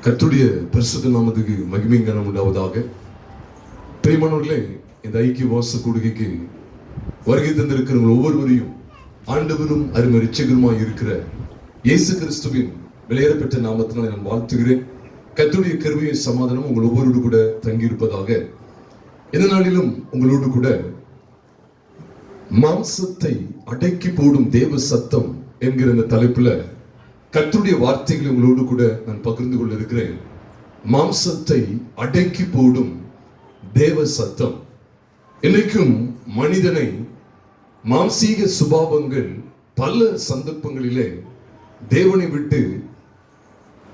கர்த்தருடைய பரிசுத்த நாமத்துக்கு மகிமை கனம் உண்டாவதாக. பிரியமானவர்களே, இந்த ஐக்கிய வாச கூடுகைக்கு வருகை தந்திருக்கிற ஒவ்வொருவரையும் ஆண்டவரும் அருமை இரட்சகருமாய் இருக்கிற இயேசு கிறிஸ்துவின் விலையேறப்பெற்ற நாமத்தினால் நான் வாழ்த்துகிறேன். கர்த்தருடைய கிருபையும் சமாதானம் உங்கள் ஒவ்வொருவரோடு கூட தங்கியிருப்பதாக. இந்த நாளிலும் உங்களோடு கூட மாம்சத்தை அடக்கி போடும் தேவ சத்தம் என்கிற இந்த தலைப்புல கர்த்தருடைய வார்த்தைகளை உங்களோடு கூட நான் பகிர்ந்து கொள்ள இருக்கிறேன். மாம்சத்தை அடக்கி போடும் தேவ சத்தம். இன்னைக்கும் மனிதனை மாம்சீக சுபாவங்கள் பல சந்தர்ப்பங்களிலே தேவனை விட்டு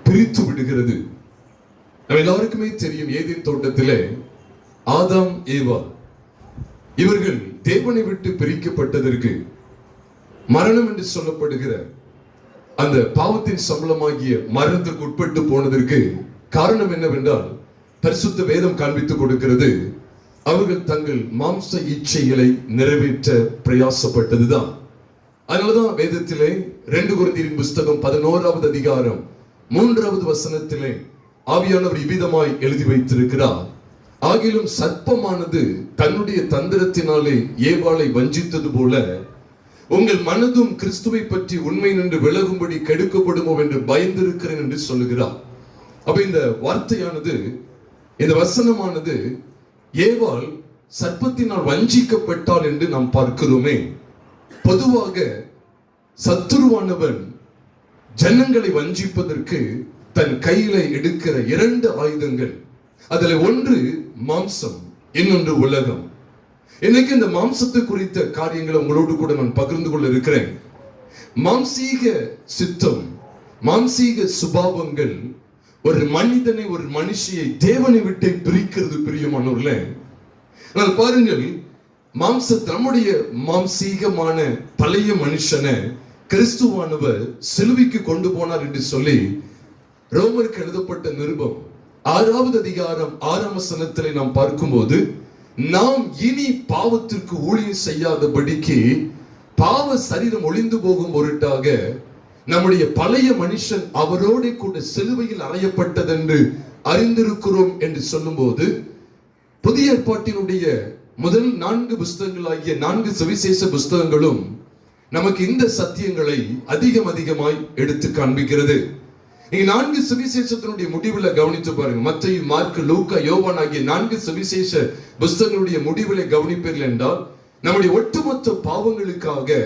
பிரித்து விடுகிறது. நம்ம எல்லாருக்குமே தெரியும், ஏதேன் தோட்டத்திலே ஆதாம் ஏவாள் இவர்கள் தேவனை விட்டு பிரிக்கப்பட்டதற்கு மரணம் என்று சொல்லப்படுகிற அந்த பாவத்தின் சம்பளமாகிய மரணத்திற்கு உட்பட்டு போனதற்கு காரணம் என்னவென்றால், பரிசுத்த வேதம் காண்பித்துக் கொடுக்கிறது, அவர்கள் தங்கள் மாம்ச இச்சைகளை நிறைவேற்ற பிரயாசப்பட்டதுதான். அதனாலதான் வேதத்திலே 2 கொரிந்தியரின் புஸ்தகம் 11வது அதிகாரம் 3வது வசனத்திலே ஆவியானவர் இவ்விதமாய் எழுதி வைத்திருக்கிறார். ஆகிலும் சர்ப்பமானது தன்னுடைய தந்திரத்தினாலே ஏவாளை வஞ்சித்தது போல உங்கள் மனதும் கிறிஸ்துவை பற்றி உண்மை நின்று விலகும்படி கெடுக்கப்படுமோ என்று பயந்திருக்கிறேன் என்று சொல்லுகிறார். அப்ப இந்த வார்த்தையானது, இந்த வசனமானது ஏவாள் சர்ப்பத்தினால் வஞ்சிக்கப்பட்டாள் என்று நாம் பார்க்கிறோமே. பொதுவாக சத்துருவானவன் ஜனங்களை வஞ்சிப்பதற்கு தன் கையில எடுக்கிற 2 ஆயுதங்கள். அதுல ஒன்று மாம்சம், இன்னொன்று உலகம். இன்னைக்கு இந்த மாம்சத்தை குறித்த காரியங்களை உங்களோடு கூட நான் பகிர்ந்து கொள்ள இருக்கிறேன். மாம்சீக சித்தம், மாம்சீக சுபாவங்கள் ஒரு மனிதனை, ஒரு மனுஷியை தேவனை விட்டு பிரிக்கிறது. பிரியமானவர்களே, ஆனால் பாருங்கள், நம்முடைய மாம்சீகமான பழைய மனுஷனை கிறிஸ்துவானவர் சிலுவைக்கு கொண்டு போனார் என்று சொல்லி ரோமருக்கு எழுதப்பட்ட நிருபம் 6வது அதிகாரம் 6ஆம் வசனத்திலே நாம் பார்க்கும்போது, நாம் இனி பாவத்திற்கு ஊழியம் செய்யாதபடிக்கு பாவ சரீரம் ஒளிந்து போகும் பொருட்டாக நம்முடைய பழைய மனுஷன் அவரோடு கூட சிலுவையில் அறையப்பட்டதென்று அறிந்திருக்கிறோம் என்று சொல்லும்போது, புதிய ஏற்பாட்டினுடைய முதல் 4 புஸ்தகங்களாகிய 4 சுவிசேஷ புஸ்தகங்களும் நமக்கு இந்த சத்தியங்களை அதிகமாய் எடுத்து காண்பிக்கிறது. நீங்க 4 சுவிசேஷத்தினுடைய முடிவுல கவனித்து பாருங்க. மத்தேயு, மார்க்கு, லூக்கா, யோவான் ஆகிய 4 சுவிசேஷ புஸ்தகங்களுடைய முடிவுகளை கவனிப்பீர்கள் என்றால், நம்முடைய ஒட்டுமொத்த பாவங்களுக்காக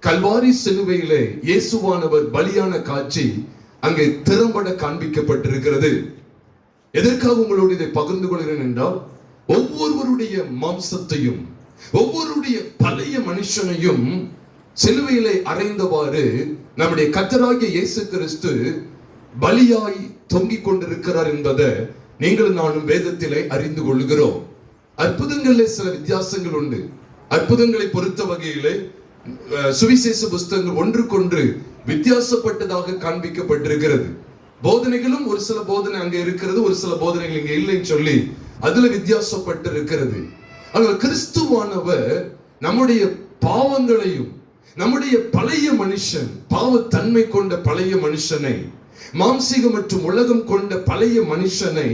கல்வாரி சிலுவையிலே இயேசுவானவர் பலியான காட்சி அங்கே திறம்பட காண்பிக்கப்பட்டிருக்கிறது. எதற்காக உங்களோடு இதை பகிர்ந்து கொள்கிறேன் என்றால், ஒவ்வொருவருடைய மாம்சத்தையும், ஒவ்வொருடைய பழைய மனுஷனையும் சிலுவையிலே அறைந்தவாறு நம்முடைய கர்த்தராகிய இயேசு கிறிஸ்து பலியாய் தொங்கிக் கொண்டிருக்கிறார் என்பதை நீங்களும் நானும் வேதத்திலே அறிந்து கொள்கிறோம். அற்புதங்களிலே சில வித்தியாசங்கள் உண்டு. அற்புதங்களை பொறுத்த வகையிலே சுவிசேஷ புஸ்தகங்கள் ஒன்றுக்கொன்று வித்தியாசப்பட்டதாக காண்பிக்கப்பட்டிருக்கிறது. போதனைகளும் ஒரு சில போதனை அங்க இருக்கிறது, ஒரு சில போதனைகள் இங்க இல்லைன்னு சொல்லி அதுல வித்தியாசப்பட்டு இருக்கிறது. ஆனால் கிறிஸ்துவானவர் நம்முடைய பாவங்களையும், நம்முடைய பழைய மனுஷன், பாவத்தன்மை கொண்ட பழைய மனுஷனை, மாம்சீக மற்றும் உலகம் கொண்ட பழைய மனுஷனை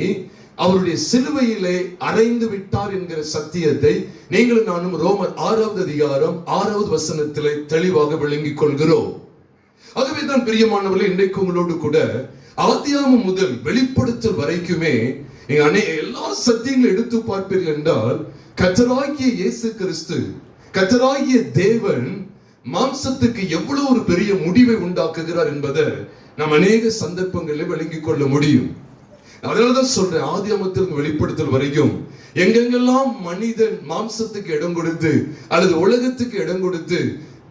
அவருடைய சிலுவையிலே அறைந்து விட்டார் என்கிற சத்தியத்தை நீங்களும் நானும் ரோமர் 6வது அதிகாரம் 6வது வசனத்திலே தெளிவாக விளங்கிக் கொள்கிறோம். ஆகவே தான் பிரியமானவர்களே, இன்றைக்கு உங்களோடு கூட ஆதியாகமம் முதல் வெளிப்படுத்தல் வரைக்குமே எல்லா சத்தியங்களை எடுத்து பார்ப்பீர்கள் என்றால், கர்த்தராகிய இயேசு கிறிஸ்து, கர்த்தராகிய தேவன் மாம்சத்துக்கு எவ்வளவு ஒரு பெரிய முடிவை உண்டாக்குகிறார் என்பதை நாம் அநேக சந்தர்ப்பங்களில் விளங்கிக் கொள்ள முடியும். அதனாலதான் சொல்றேன், ஆதியாகமத்திலிருந்து வெளிப்படுத்தல் வரைக்கும் எங்கெங்கெல்லாம் மனிதன் மாம்சத்துக்கு இடம் கொடுத்து அல்லது உலகத்துக்கு இடம் கொடுத்து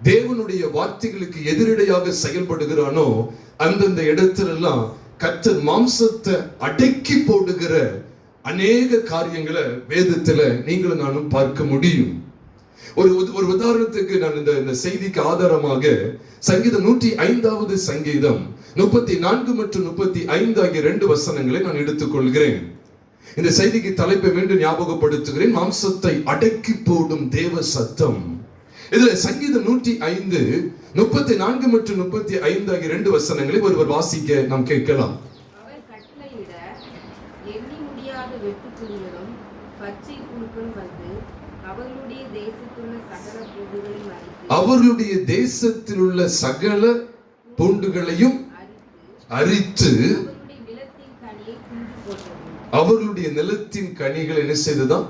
தேவனுடைய வார்த்தைகளுக்கு எதிரடையாக செயல்படுகிறானோ, அந்தந்த இடத்திலெல்லாம் கர்த்தர் மாம்சத்தை அடக்கி போடுகிற அநேக காரியங்களை வேதத்துல நீங்களும் நானும் பார்க்க முடியும். ஒரு உதாரணத்துக்கு நான் இந்த செய்திக்கு ஆதாரமாக சங்கீதம் 105வது சங்கீதம் 34 மற்றும் 35 ஆகிய 2 வசனங்களை நான் எடுத்துக் கொள்கிறேன். இந்த செய்திக்கு தலைப்பை மீண்டும் ஞாபகப்படுத்துகிறேன், மாம்சத்தை அடக்கி போடும் தேவ சத்தம். இதுல சங்கீதம் 105 34 மற்றும் 35 ஆகிய 2 வசனங்களை ஒருவர் வாசிக்க நாம் கேட்கலாம். வெட்டுக்கிளிகளும் பச்சை புழுக்களும் வந்து அவர்களுடைய தேசத்தில் உள்ள சகல பூண்டுகளையும் அரித்து அவர்களுடைய நிலத்தின் கனிகள் என்ன செய்ததாம்?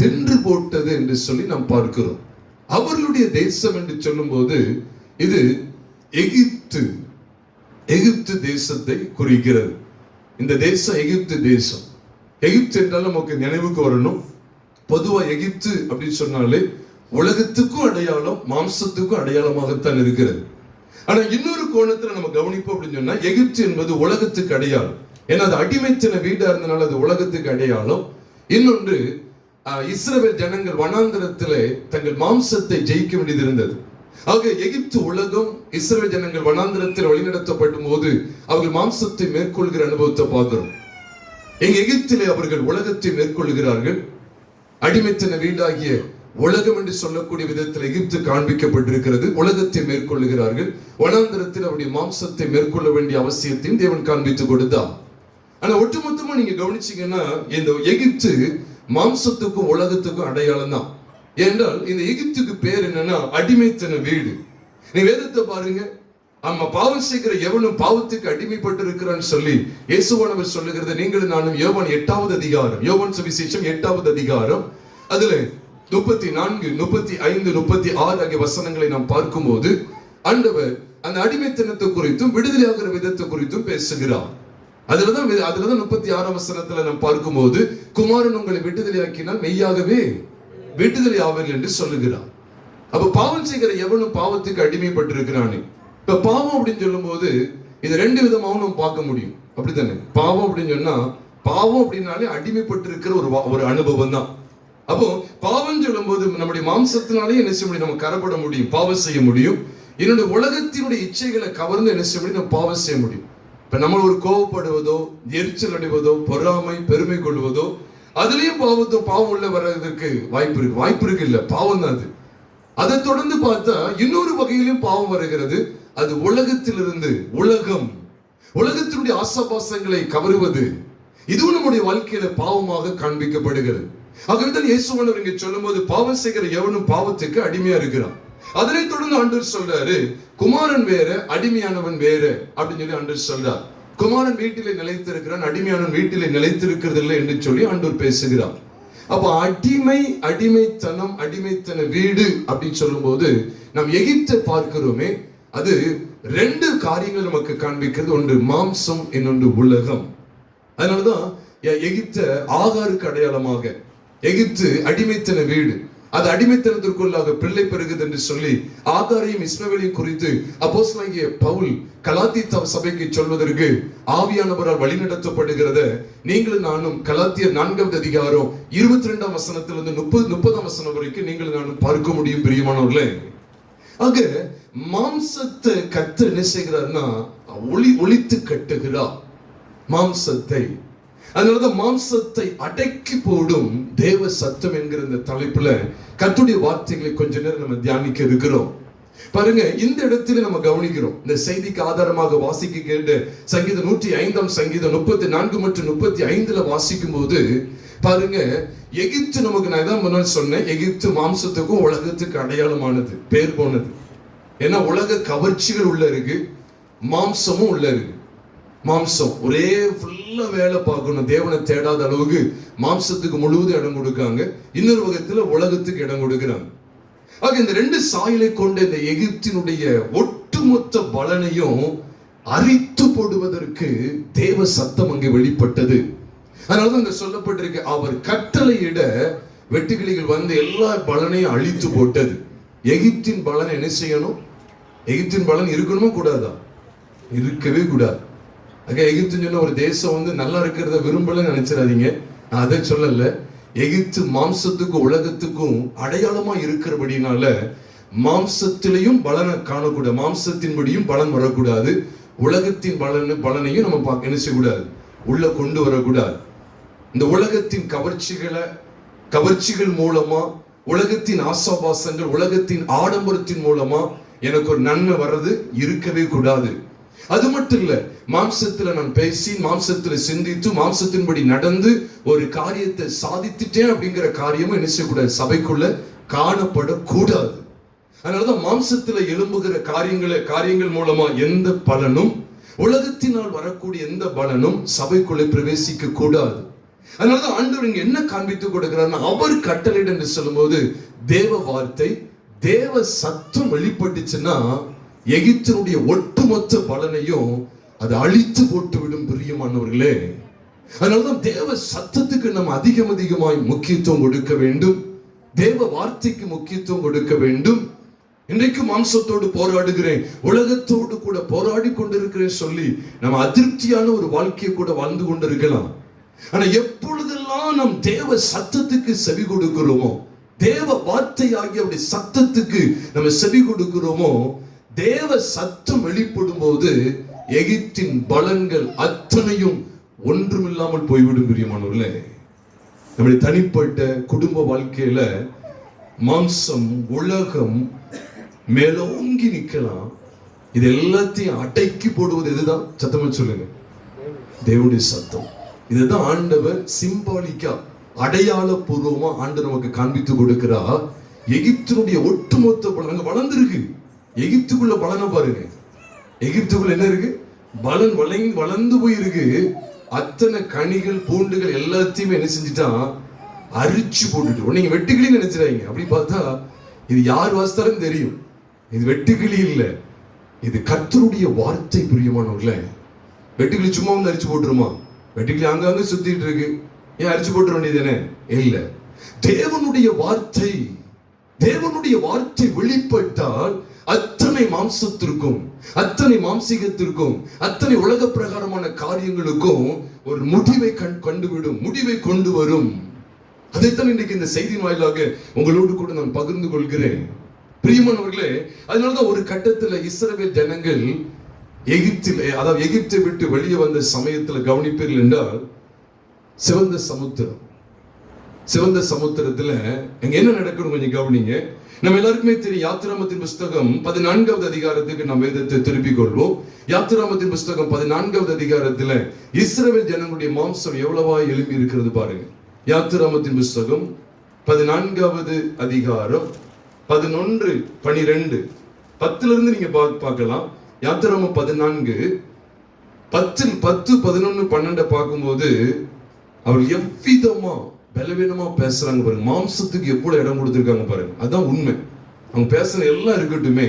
தின்று போட்டது என்று சொல்லி நாம் பார்க்கிறோம். அவர்களுடைய தேசம் என்று சொல்லும் போது இது எகிப்து தேசத்தை குறிக்கிறது. இந்த தேசம் எகிப்து தேசம். எகிப்து என்றால் நமக்கு நினைவுக்கு வரணும். பொதுவா எகிப்து அப்படின்னு சொன்னாலே உலகத்துக்கும் அடையாளம், மாம்சத்துக்கும் அடையாளமாகத்தான் இருக்கிறது. ஆனா இன்னொரு கோணத்துல நம்ம கவனிப்போம் அப்படின்னு சொன்னா எகிப்து என்பது உலகத்துக்கு அடையாளம். ஏன்னா அது அடிமைத்தன வீடா இருந்தனால அது உலகத்துக்கு அடையாளம். இன்னொன்று, இஸ்ரவேல் ஜனங்கள் வனாந்தரத்திலே தங்கள் மாம்சத்தை ஜெயிக்க வேண்டியது இருந்தது. ஆக எகிப்து உலகம், இஸ்ரவேல் ஜனங்கள் வனாந்தரத்தில் வழிநடத்தப்படும் போது அவர்கள் மாம்சத்தை மேற்கொள்கிற அனுபவத்தை பார்க்கிறோம். எகிப்திலே அவர்கள் உலகத்தை மேற்கொள்கிறார்கள். அடிமைத்தன வீடாகிய உலகம் என்று சொல்லக்கூடிய விதத்தில் எகிப்து காண்பிக்கப்பட்டிருக்கிறது. உலகத்தை மேற்கொள்ளுகிறார்கள். வனாந்தரத்தில் அவருடைய மாம்சத்தை மேற்கொள்ள வேண்டிய அவசியத்தையும் தேவன் காண்பித்து கொடுத்தார். ஆனா ஒட்டுமொத்தமா நீங்க கவனிச்சீங்கன்னா இந்த எகிப்து மாம்சத்துக்கும் உலகத்துக்கும் அடையாளம் தான். ஏனென்றால் இந்த எகிப்துக்கு பேர் என்னன்னா அடிமைத்தன வீடு. நீ வேதத்தை பாருங்க, ஆமா, பாவம் செய்கிற எவனும் பாவத்துக்கு அடிமைப்பட்டு இருக்கிறான்னு சொல்லி இயேசுவானவர் சொல்லுகிறது நீங்களும் நானும். யோவான் 8வது அதிகாரம், யோவான் சுவிசேஷம் 8வது அதிகாரம், அதுல 34, 35, 36 ஆகிய வசனங்களை நாம் பார்க்கும்போது ஆண்டவர் அந்த அடிமைத்தனத்தை குறித்தும் விடுதலையாகிற விதத்தை குறித்தும் பேசுகிறார். அதுலதான் 36ஆம் வசனத்துல நாம் பார்க்கும்போது குமாரன் உங்களை விடுதலையாக்கினால் மெய்யாகவே விடுதலை ஆவீர்கள் என்று சொல்லுகிறார். அப்ப பாவம் செய்கிற எவனும் பாவத்துக்கு அடிமைப்பட்டிருக்கிறானே. இப்ப பாவம் அப்படின்னு சொல்லும் போது இது ரெண்டு விதமாகவும் நம்ம பார்க்க முடியும். அப்படித்தானே? பாவம் அப்படின்னு சொன்னா, பாவம் அப்படின்னாலே அடிமைப்பட்டிருக்கிற ஒரு அனுபவம் தான். அப்போ பாவம் சொல்லும் போது நம்முடைய மாம்சத்தினாலே என்ன செய்ய முடியும்? நம்ம கரப்பட முடியும், பாவம் செய்ய முடியும். என்னுடைய உலகத்தினுடைய இச்சைகளை கவர்ந்து என்ன செய்ய முடியும்? நம்ம பாவம் செய்ய முடியும். இப்ப நம்ம ஒரு கோவப்படுவதோ, எரிச்சல் அடைவதோ, பொறாமை, பெருமை கொள்வதோ, அதுலயும் பாவம் உள்ள வர்றதுக்கு வாய்ப்பு இருக்கு இல்ல? பாவம் தான் அது. அதை தொடர்ந்து பார்த்தா இன்னொரு வகையிலும் பாவம் வருகிறது. அது உலகத்திலிருந்து உலகத்தினுடைய ஆசாபாசங்களை கவருவது, இதுவும் நம்முடைய வாழ்க்கையில பாவமாக காண்பிக்கப்படுகிறது. ஆகவேதான் இயேசுவானவர் இங்க சொல்லும் போது பாவம் செய்கிற எவனும் பாவத்துக்கு அடிமையா இருக்கிறான். அதனை தொடர்ந்து ஆண்டவர் சொல்றாரு, குமாரன் வேற அடிமையானவன் வேற அப்படின்னு சொல்லி ஆண்டவர் சொல்றார். குமாரன் வீட்டிலே நிலைத்திருக்கிறான், அடிமையானவன் வீட்டிலே நிலைத்திருக்கிறது இல்லை என்று சொல்லி ஆண்டவர் பேசுகிறார். அப்ப அடிமைத்தனம், அடிமைத்தன வீடு அப்படின்னு சொல்லும் போது நாம் எகிப்தை பார்க்கிறோமே, அது ரெண்டு காரியங்கள் நமக்கு காண்பிக்கிறது. ஒன்று மாம்சம், இன்னொன்று உலகம். அதனாலதான் எகிப்த ஆகாருக்கு அடையாளமாக, எகிப்து அடிமைத்தன வீடு, அது அடிமைத்தனத்திற்குள்ளாக பிள்ளை பெறுகிறது என்று சொல்லி ஆகாரையும் இஸ்மவேலையும் குறித்து அப்போஸ்தலனாகிய பவுல் கலாத்திய சபைக்கு சொல்வதற்கு ஆவியானவரால் வழிநடத்தப்படுகிறத நீங்களும் நானும் கலாத்தியர் 4வது அதிகாரம் 22ஆம் வசனத்திலிருந்து 30ஆம் வசனம் வரைக்கும் நீங்களும் நானும் பார்க்க முடியும் பிரியமானவர்களே. ஆக மாம்சத்தை கர்த்தர் என்ன செய்கிறார்னா ஒளித்து கட்டுகிறார் மாம்சத்தை. அதனாலதான் மாம்சத்தை அடக்கி போடும் தேவ சத்தம் என்கிற இந்த தலைப்புல கர்த்தருடைய வார்த்தைகளை கொஞ்ச நேரம் நம்ம தியானிக்க இருக்கிறோம். பாருங்க, இந்த இடத்துல நம்ம கவனிக்கிறோம். இந்த செய்திக்கு ஆதாரமாக வாசிக்க கேட்ட சங்கீதம் 105ஆம் சங்கீதம் 34 மற்றும் 35ல வாசிக்கும் போது பாருங்க, எகிப்து நமக்கு, நான் தான் முன்னாடி சொன்னேன், எகிப்து மாம்சத்துக்கும் உலகத்துக்கு அடையாளமானது, பேர் போனது. ஏன்னா உலக கவர்ச்சிகள் உள்ள இருக்கு, மாம்சமும் உள்ள இருக்கு. மாம்சம் ஒரே ஃபுல்லா வேலை பார்க்கணும், தேவனை தேடாத அளவுக்கு மாம்சத்துக்கு முழுவதும் இடம் கொடுக்காங்க. இன்னொரு வகத்துல உலகத்துக்கு இடம் கொடுக்கிறாங்க. ஆக இந்த ரெண்டு சாயலை கொண்ட இந்த எகிப்தினுடைய ஒட்டுமொத்த பலனையும் அரித்து போடுவதற்கு தேவ சத்தம் அங்கே வெளிப்பட்டது. அதனாலதான் அங்க சொல்லப்பட்டிருக்கு, அவர் கட்டளையிட வெட்டுக்கிளிகள் வந்து எல்லா பலனையும் அழித்து போட்டது. எகிப்தின் பலன் என்ன செய்யணும்? எகிப்தின் பலன் இருக்கணுமா கூடாதா? இருக்கவே கூடாது. எகிப்துன்னு சொன்ன ஒரு தேசம் வந்து நல்லா இருக்கிறத விரும்பல நினைச்சிடாதீங்க. நான் அதை சொல்லல. எகிப்து மாம்சத்துக்கும் உலகத்துக்கும் அடையாளமா இருக்கிறபடினால மாம்சத்திலையும் பலனை காணக்கூடாது, மாம்சத்தின்படியும் பலன் வரக்கூடாது, உலகத்தின் பலனையும் நம்ம என்ன செய்யக்கூடாது, உள்ள கொண்டு வரக்கூடாது. இந்த உலகத்தின் கவர்ச்சிகள் மூலமா, உலகத்தின் ஆசாபாசங்கள், உலகத்தின் ஆடம்பரத்தின் மூலமா எனக்கு ஒரு நன்மை வர்றது இருக்கவே கூடாது. அது மட்டும் இல்ல, மாம்சத்துல நான் பேசி, மாம்சத்துல சிந்தித்து, மாம்சத்தின்படி நடந்து ஒரு காரியத்தை சாதித்துட்டேன் அப்படிங்கிற காரியமும் என்ன செய்யக்கூடாது, சபைக்குள்ள காணப்படக்கூடாது. அதனாலதான் மாம்சத்துல எழும்புகிற காரியங்கள் மூலமா எந்த பலனும், உலகத்தினால் வரக்கூடிய எந்த பலனும் சபைக்குள்ளே பிரவேசிக்க கூடாது. அதனாலதான் ஆண்டவர் இங்க என்ன காண்பித்து கொடுக்கிறார்னா, அவர் கட்டளையிட என்று சொல்லும்போது தேவ வார்த்தை, தேவ சத்தம் வெளிப்பட்டுச்சுன்னா எகிப்தினுடைய ஒட்டுமொத்த பலனையும் அது அழித்து போட்டு விடும் பிரியமானவர்களே. அதனாலதான் தேவ சத்தத்துக்கு நம்ம அதிகமாய் முக்கியத்துவம் கொடுக்க வேண்டும். தேவ வார்த்தைக்கு முக்கியத்துவம் கொடுக்க வேண்டும். இன்றைக்கு மாம்சத்தோடு போராடுகிறேன், உலகத்தோடு கூட போராடி கொண்டிருக்கிறேன் சொல்லி நம்ம அதிருப்தியான ஒரு வாழ்க்கையை கூட வாழ்ந்து கொண்டிருக்கலாம். ஆனா எப்பொழுதெல்லாம் நாம் தேவ சத்தத்துக்கு செவி கொடுக்கிறோமோ, தேவ வார்த்தை ஆகிய அப்படி சத்தத்துக்கு நம்ம செவி கொடுக்கிறோமோ, தேவ சத்தம் வெளிப்படும் போது எகிப்தின் பலன்கள் அத்தனையும் ஒன்றுமில்லாமல் போய்விடும் பிரியமானவர்களே. நம்முடைய தனிப்பட்ட குடும்ப வாழ்க்கையில மாம்சம், உலகம் மேலோங்கி நிக்கலாம். இது எல்லாத்தையும் அடக்கி போடுவது எதுதான்? சத்தமா சொல்லுங்க, தேவனுடைய சத்தம். இதுதான் ஆண்டவர் சிம்பாலிக்கா, அடையாள பூர்வமா ஆண்டவர் நமக்கு காண்பித்து கொடுக்கிறார். எகிப்தினுடைய ஒட்டுமொத்த பலன் வளர்ந்துருக்கு. எகிப்துக்குள்ள பலனை பாருங்க. எகிப்துக்குள்ள என்ன இருக்கு? பலன் வளர்ந்து போயிருக்கு. அத்தனை கனிகள், பூண்டுகள் எல்லாத்தையுமே என்ன செஞ்சுட்டான்? அரிச்சு போட்டுட்டு. நீங்க வெட்டுக்கிளி நினைச்சிடாங்க. அப்படி பார்த்தா இது யார் வாசித்தாலும் தெரியும், இது வெட்டுக்கிளி இல்ல, இது கர்த்தருடைய வார்த்தை. பிரியமானவர்களே, வெட்டுக்கிளி சும்மா வந்து அரிச்சு போட்டுருமா? வெட்டுக்கிளி அங்கங்க சுத்திட்டு இருக்கு, ஏன் அரிச்சு போட்டுற வேண்டியதுதானே? இல்ல, தேவனுடைய வார்த்தை, தேவனுடைய வார்த்தை வெளிப்பட்டால் அத்தனை மாம்சத்திற்கும், அத்தனை மாம்சீகத்திற்கும், அத்தனை உலக பிரகாரமான காரியங்களுக்கும் ஒரு முடிவை கண்டுவிடும், முடிவை கொண்டு வரும். அதைத்தான் இன்றைக்கு இந்த செய்தி வாயிலாக உங்களோடு கூட நான் பகிர்ந்து கொள்கிறேன் பிரியமானவர்களே. அதனாலதான் ஒரு கட்டத்துல இஸ்ரவேல் ஜனங்கள் எகிப்திலே, அதாவது எகிப்தை விட்டு வெளியே வந்த சமயத்துல கவனிப்பீர்கள் என்றால், சிவந்த சமுத்திரம், சிவந்த சமுத்திரத்துல அங்க என்ன நடக்கணும் கொஞ்சம் கவனிங்க. நம்ம எல்லாருக்குமே தெரியும், யாத்திராமத்தின் புஸ்தகம் 14வது அதிகாரத்துக்கு நாம் வேதத்தை திருப்பிக் கொள்வோம். யாத்திராமத்தின் புஸ்தகம் 14வது அதிகாரத்துல இஸ்ரவேல் ஜனங்களுடைய மாம்சம் எவ்வளவா எழுப்பி இருக்கிறது பாருங்க. யாத்திராமத்தின் புஸ்தகம் 14வது அதிகாரம் 11, 12, 10 நீங்க பார்க்கலாம். யாத்திராமம் 14 10, 11, 12 பார்க்கும்போது அவர் எவ்விதமா பலவீனமா பேசுறாங்க பாருங்க. மாம்சத்துக்கு எவ்வளவு இடம் கொடுத்திருக்காங்க பாருங்க. அதான் உண்மை. அவங்க பேசுற எல்லாம் இருக்கட்டுமே,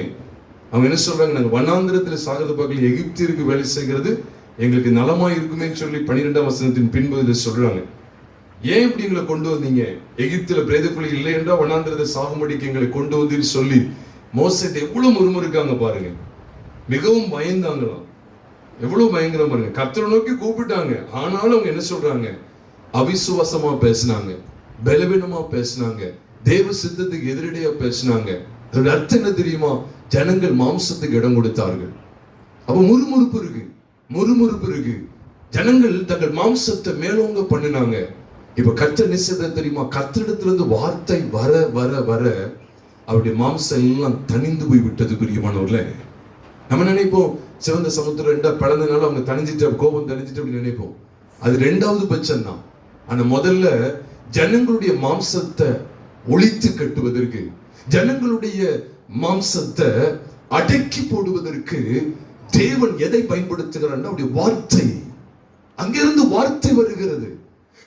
அவங்க என்ன சொல்றாங்க? நாங்க வனாந்திரத்துல சாகிறத பார்க்கல, எகிப்திற்கு வேலை செய்கிறது எங்களுக்கு நலமா இருக்குமே சொல்லி 12ஆம் வசனத்தின் பின்பகுதியில் சொல்றாங்க. ஏன் இப்படி எங்களை கொண்டு வந்தீங்க? எகிப்துல பிரேதக்குழி இல்லை என்றா வனாந்திரத்தை சாகும்படிக்கு எங்களை கொண்டு வந்து சொல்லி மோசத்தை எவ்வளவு முறுமுறுக்காங்க பாருங்க. மிகவும் பயந்தாங்களாம். எவ்வளவு பயங்கரம் பாருங்க. கர்த்தரை நோக்கி கூப்பிட்டாங்க, ஆனாலும் அவங்க என்ன சொல்றாங்க? அவிசுவாசமா பேசினாங்க, பலவீனமா பேசினாங்க, தேவ சித்தத்துக்கு எதிரடியா பேசினாங்க. அதோட அர்த்தம் என்ன தெரியுமா? ஜனங்கள் மாம்சத்துக்கு இடம் கொடுத்தார்கள். அப்ப முறுமுறுப்பு இருக்கு, முறுமுறுப்பு இருக்கு. ஜனங்கள் தங்கள் மாம்சத்தை மேலோங்க பண்ணினாங்க. இப்ப கர்த்தர் நிச்சயத்தை தெரியுமா? கர்த்தரிடத்துல இருந்து வார்த்தை வர வர வர அவருடைய மாம்சம் எல்லாம் தனிந்து போய் விட்டது பிரியமானவர்களே. நம்ம நினைப்போம் சிவந்த சமுத்திரம் ரெண்டா பிளந்தனால அவங்க தனிஞ்சிட்டு, கோபம் தனிஞ்சிட்டு அப்படி நினைப்போம். அது ரெண்டாவது பட்சம் தான். ஆனா முதல்ல ஜனங்களுடைய மாம்சத்தை ஒழித்து கட்டுவதற்கு, ஜனங்களுடைய மாம்சத்தை அடக்கி போடுவதற்கு தேவன் எதை பயன்படுத்துகிறார்? அவருடைய வார்த்தை. அங்கிருந்து வார்த்தை வருகிறது.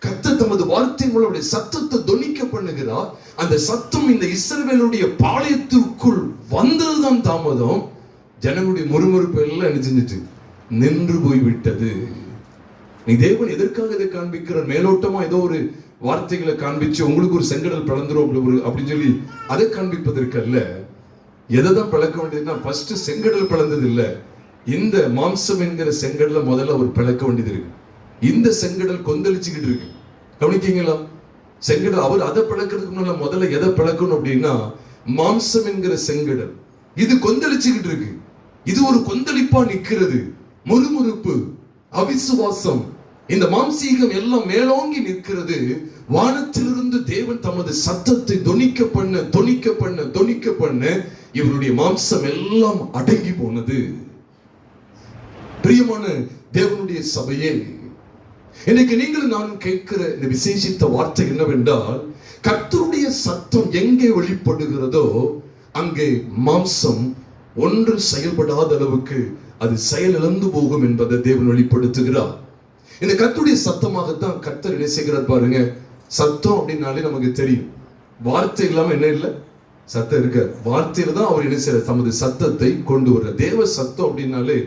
கர்த்தர் தமது வார்த்தை மூலம் சத்தத்தை தொனிக்க பண்ணுகிறார். அந்த சத்தம் இந்த இஸ்ரவேலுடைய பாளையத்திற்குள் வந்ததுதான் தாமதம். ஜனங்களுடைய முறுமுறுப்பு எல்லாம் என்ன செஞ்சிட்டு நின்று போய்விட்டது. நீ தேவன் எதற்காக இதை காண்பிக்கிறார்? மேலோட்டமா ஏதோ ஒரு வார்த்தைகளை காண்பிச்சு உங்களுக்கு ஒரு செங்கடல் பிளந்துரும் அப்படின்னு சொல்லி அதை காண்பிப்பதற்கு அல்ல. எதைதான் பிளக்க வேண்டியதுன்னா, ஃபர்ஸ்ட் செங்கடல் பிளந்தது இல்ல, இந்த மாம்சம் என்கிற செங்கடலை முதல்ல அவர் பிளக்க வேண்டியது இருக்கு. இந்த செங்கடல் கொந்தளிச்சுக்கிட்டு இருக்கு, கவனிக்கீங்களா? செங்கடல் அவர் அதை பிளக்கிறதுக்கு முன்னால முதல்ல எதை பிளக்கணும் அப்படின்னா, மாம்சம் என்கிற செங்கடல் இது கொந்தளிச்சுக்கிட்டு இருக்கு. இது ஒரு கொந்தளிப்பா நிக்கிறது. முறுமுறுப்பு, அவிசுவாசம், இந்த மாம்சீகம் எல்லாம் மேலோங்கி நிற்கிறது. வானத்திலிருந்து தேவன் தமது சத்தத்தை தொனிக்க பண்ண இவருடைய மாம்சம் எல்லாம் அடங்கி போனது. பிரியமான தேவனுடைய சபையே, இன்னைக்கு நீங்கள் நான் கேட்கிற இந்த விசேஷித்த வார்த்தை என்னவென்றால், கர்த்தருடைய சத்தம் எங்கே வெளிப்படுகிறதோ அங்கே மாம்சம் ஒன்று செயல்படாத அளவுக்கு அது செயலிழந்து போகும் என்பதை தேவன் வெளிப்படுத்துகிறார். இந்த கர்த்தருடைய சத்தமாகத்தான் கர்த்தர் என்ன செய்கிறார் பாருங்க. சத்தம் அப்படின்னாலே நமக்கு தெரியும், வார்த்தை இல்லாம என்ன இல்லை, சத்தம் இருக்க. வார்த்தையில தான் அவர் என்ன செய்யற, தமது சத்தத்தை கொண்டு வர்ற. தேவ சத்தம் அப்படின்னாலே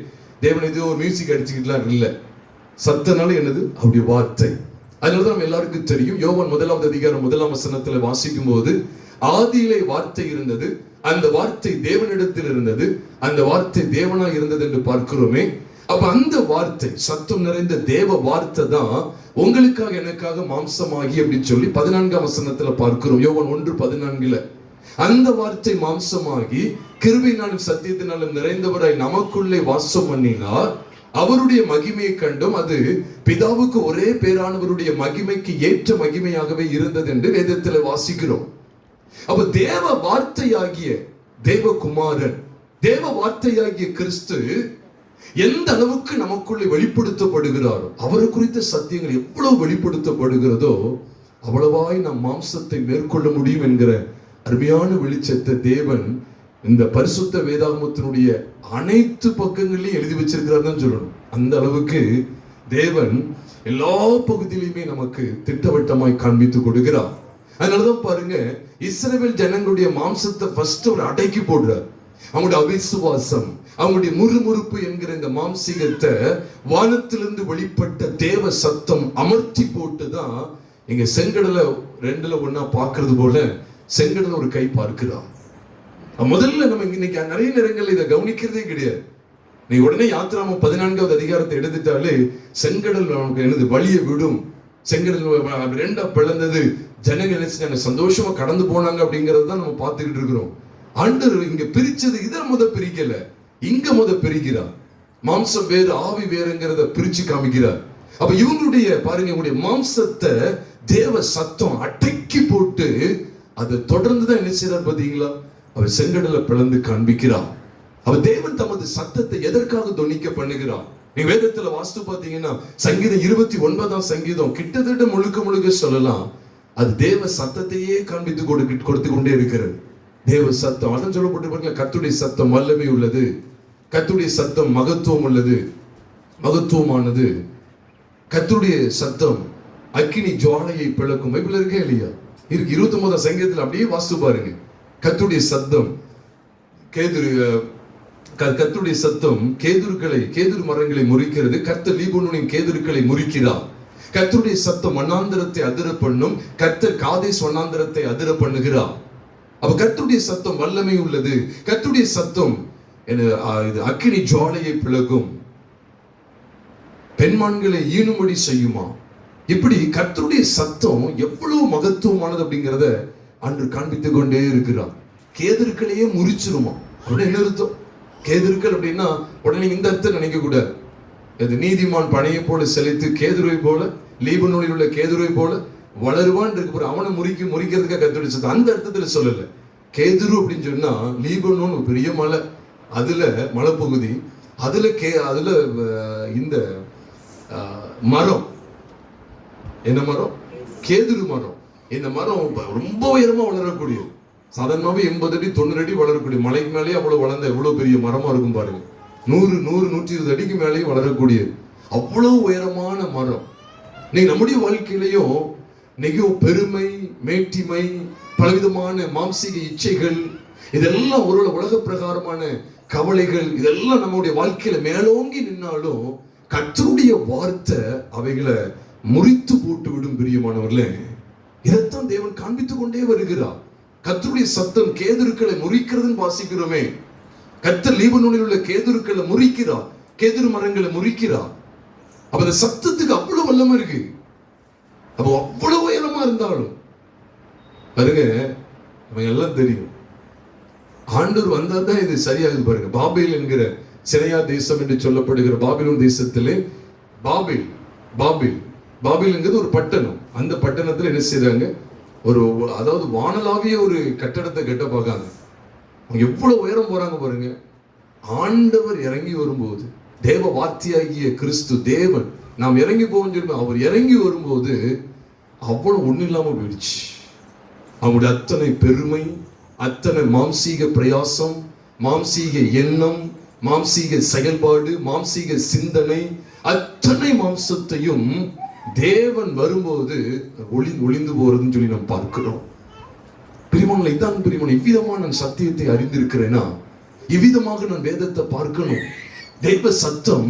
தேவன் ஏதோ ஒரு மியூசிக் அடிச்சுக்கிட்டுலாம் இல்லை. சத்தனால என்னது, அவருடைய வார்த்தை. அதனாலதான் நம்ம எல்லாருக்கும் தெரியும், யோவான் 1வது அதிகாரம் 1ஆம் வசனத்துல வாசிக்கும் போது, ஆதியிலே வார்த்தை இருந்தது, அந்த வார்த்தை தேவனிடத்தில் இருந்தது, அந்த வார்த்தை தேவனா இருந்தது என்று பார்க்கிறோமே. அப்ப அந்த வார்த்தை, சத்தம் நிறைந்த தேவ வார்த்தை தான் உங்களுக்காக எனக்காக மாம்சமாகி அப்படின்னு சொல்லி 14ஆம் வசனத்துல பார்க்கிறோம். யோவான் 1:14. அந்த வார்த்தை மாம்சமாகி கிருபையினாலும் சத்தியத்தினாலும் நிறைந்தவராய் நமக்குள்ளே வாசம் பண்ணினார். அவருடைய மகிமையை கண்டும் அது பிதாவுக்கு ஒரே பேரானவருடைய மகிமைக்கு ஏற்ற மகிமையாகவே இருந்தது என்று வேதத்தில் வாசிக்கிறோம். அப்ப தேவ வார்த்தையாகிய தேவகுமாரன், தேவ வார்த்தையாகிய கிறிஸ்து எந்த அளவுக்கு நமக்குள்ளே வெளிப்படுத்தப்படுகிறாரோ, அவரை குறித்த சத்தியங்கள் எவ்வளவு வெளிப்படுத்தப்படுகிறதோ அவ்வளவாய் நாம் மாம்சத்தை மேற்கொள்ள முடியும் என்கிற அருமையான வெளிச்சத்தை தேவன் இந்த பரிசுத்த வேதாகமத்தினுடைய அனைத்து பக்கங்களையும் எழுதி வச்சிருக்கிறார் தான் சொல்லணும். அந்த அளவுக்கு தேவன் எல்லா பகுதியிலுமே நமக்கு திட்டவட்டமாய் காண்பித்து கொடுக்கிறார். அதனாலதான் பாருங்க, இஸ்ரவேல் ஜனங்களுடைய மாம்சத்தை ஃபர்ஸ்ட் ஒரு அடக்கி போடுறார். அவங்களுடைய அவிசுவாசம், அவங்களுடைய முறுமுறுப்பு என்கிற இந்த மாம்சீகத்தை வானத்திலிருந்து வெளிப்பட்ட தேவ சத்தம் அமர்த்தி போட்டுதான் இங்க செங்கடலை 2:1 பார்க்கிறது போல செங்கடலை ஒரு கை பார்க்கிறார். முதல்ல நம்ம இன்னைக்கு நிறைய நேரங்கள் இதை கவனிக்கிறதே கிடையாது. நீ உடனே யாத்திராமம் 14வது அதிகாரத்தை எடுத்துட்டாலே செங்கடல் நமக்கு என்னது வழியை விடும், செங்கடல் 2 பிளந்தது, ஜனங்கள் நினைச்சு சந்தோஷமா கடந்து போனாங்க அப்படிங்கறது தான் நம்ம பார்த்துக்கிட்டு இருக்கிறோம். ஆண்டவர் இங்க பிரிச்சது இதை பிரிக்கல, இங்க பிரிக்கிறார். மாம்சம் வேறு ஆவி வேறுங்கிறத பிரிச்சு காமிக்கிறார். அப்ப இவங்களுடைய பாருங்க, இவங்களுடைய மாம்சத்தை தேவ சத்தம் அடக்கி போட்டு அதை தொடர்ந்துதான் என்ன செய்யறார் பாத்தீங்களா, அவர் செங்கடலை பிளந்து காண்பிக்கிறார். அவர் தேவன் தமது சத்தத்தை எதற்காக தொனிக்க பண்ணுகிறார். நீ வேதத்துல வாஸ்து பாத்தீங்கன்னா சங்கீதம் 29ஆம் சங்கீதம் கிட்டத்தட்ட முழுக்க சொல்லலாம், அது தேவ சத்தத்தையே காண்பித்து கொடுத்து கொண்டே இருக்கிறது. தேவ சத்தம் அதான் சொல்லப்பட்டு, கர்த்தருடைய சத்தம் வல்லமை உள்ளது, கர்த்தருடைய சத்தம் மகத்துவம் உள்ளது, மகத்துவமானது. கர்த்தருடைய சத்தம் அக்கினி ஜுவாலையை பிளக்கும். பைபிள் இருக்கே இல்லையா, இருக்கு. 29ஆம் சங்கீதத்தில் அப்படியே வாஸ்து பாருங்க. கர்த்தருடைய சத்தம் கர்த்தருடைய சத்தம் கேதுரு மரங்களை முறிக்கிறது. கர்த்தர் லீபனோனின் கேதுருக்களை முறிக்கிறார். கர்த்தருடைய சத்தம் வண்ணாந்தரத்தை அதிர பண்ணும். கர்த்தர் காதேஸ் வண்ணாந்தரத்தை அதிர பண்ணுகிறார். அப்ப கர்த்தருடைய சத்தம் வல்லமை உள்ளது. கர்த்தருடைய சத்தம் அக்கினி ஜுவாலையை பிளக்கும், பெண்மான்களை ஈனும்படி செய்யுமா. இப்படி கர்த்தருடைய சத்தம் எவ்வளவு மகத்துவமானது அப்படிங்கிறத அன்று காண்பித்துக் கொண்டே இருக்கிறார். கேதுருக்களையே முறிச்சிருமா அப்படின்னு என்ன அர்த்தம்? கேதுருக்கள் அப்படின்னா உடனே இந்த அர்த்தம் நினைக்க கூடாது. அது நீதிமான் பனையை போல செலுத்து கேதுருவை போல, லீபனோனில் உள்ள கேதுருவை போல வளருவான் இருக்கு, அவனை முறிக்கிறதுக்காக கர்த்தருடைய சத்தம் அந்த அர்த்தத்துல சொல்லல. கேதுரு அப்படின்னு சொன்னா லீபனோன் ஒரு பெரிய மலை, அதுல மலைப்பகுதி, அதுல இந்த மரம், என்ன மரம்? கேதுரு மரம். இந்த மரம் ரொம்ப உயரமா வளரக்கூடியது. சாதாரணமாவே 80 அடி 90 அடி வளரக்கூடிய, மலைக்கு மேலேயே அவ்வளவு வளர்ந்த எவ்வளவு பெரிய மரமா இருக்கும் பாருங்க. 100-120 அடிக்கு மேலேயும் வளரக்கூடியது. அவ்வளவு உயரமான மரம். நீங்க நம்முடைய வாழ்க்கையிலையும் நெகும் பெருமை, மேட்டிமை, பலவிதமான மாம்சீக இச்சைகள், இதெல்லாம் ஒரு உலக பிரகாரமான கவலைகள், இதெல்லாம் நம்முடைய வாழ்க்கையில மேலோங்கி நின்னாலும் கர்த்தருடைய வார்த்தை அவைகளை முறித்து போட்டு விடும். பிரியமானவர்களே, இதைத்தான் தேவன் காண்பித்துக் கொண்டே வருகிறார். கர்த்தருடைய சத்தம் கேதுருக்களை முறிக்கிறதுன்னு வாசிக்கிறோமே. கர்த்தர் லீபனோனில் உள்ள கேதுருக்களை முறிக்கிறார், கேதுரு மரங்களை முறிக்கிறார். அப்ப அந்த சத்தத்துக்கு அவ்வளவு வல்லமை இருக்கு. அப்ப அவ்வளவு உயரமா இருந்தாலும் பாருங்க, அவங்க எல்லாம் தெரியும் ஆண்டவர் வந்தாதான் இது சரியாகுது. பாருங்க, பாபேல் என்கிற சினையா தேசம் என்று சொல்லப்படுகிற பாபிலோன் தேசத்திலே பாபில்ங்கிறது ஒரு பட்டணம். அந்த பட்டணத்துல என்ன செய்றாங்க, அதாவது வானலாவிய ஒரு கட்டடத்தை கட்ட பார்க்காங்க. அவங்க எவ்வளவு உயரம் போறாங்க பாருங்க. ஆண்டவர் இறங்கி வரும்போது தேவ வார்த்தையாகிய கிறிஸ்து தேவன் நாம் இறங்கி போவோம் சொல்லி அவர் இறங்கி வரும்போது அவ்வளவு ஒண்ணு இல்லாம போயிடுச்சு. அவங்களுடைய அத்தனை பெருமை, அத்தனை மாம்சீக பிரயாசம், மாம்சீக எண்ணம், மாம்சீக செயல்பாடு, மாம்சீக சிந்தனை, அத்தனை மாம்சத்தையும் தேவன் வரும்போது ஒளிந்து போறதுன்னு சொல்லி நாம் பார்க்கிறோம். பிரியமானவர்களே, இதான் பிரியமான இவ்விதமா நான் சத்தியத்தை அறிந்திருக்கிறேனா, இவ்விதமாக நான் வேதத்தை பார்க்கணும். தேவ சத்தம்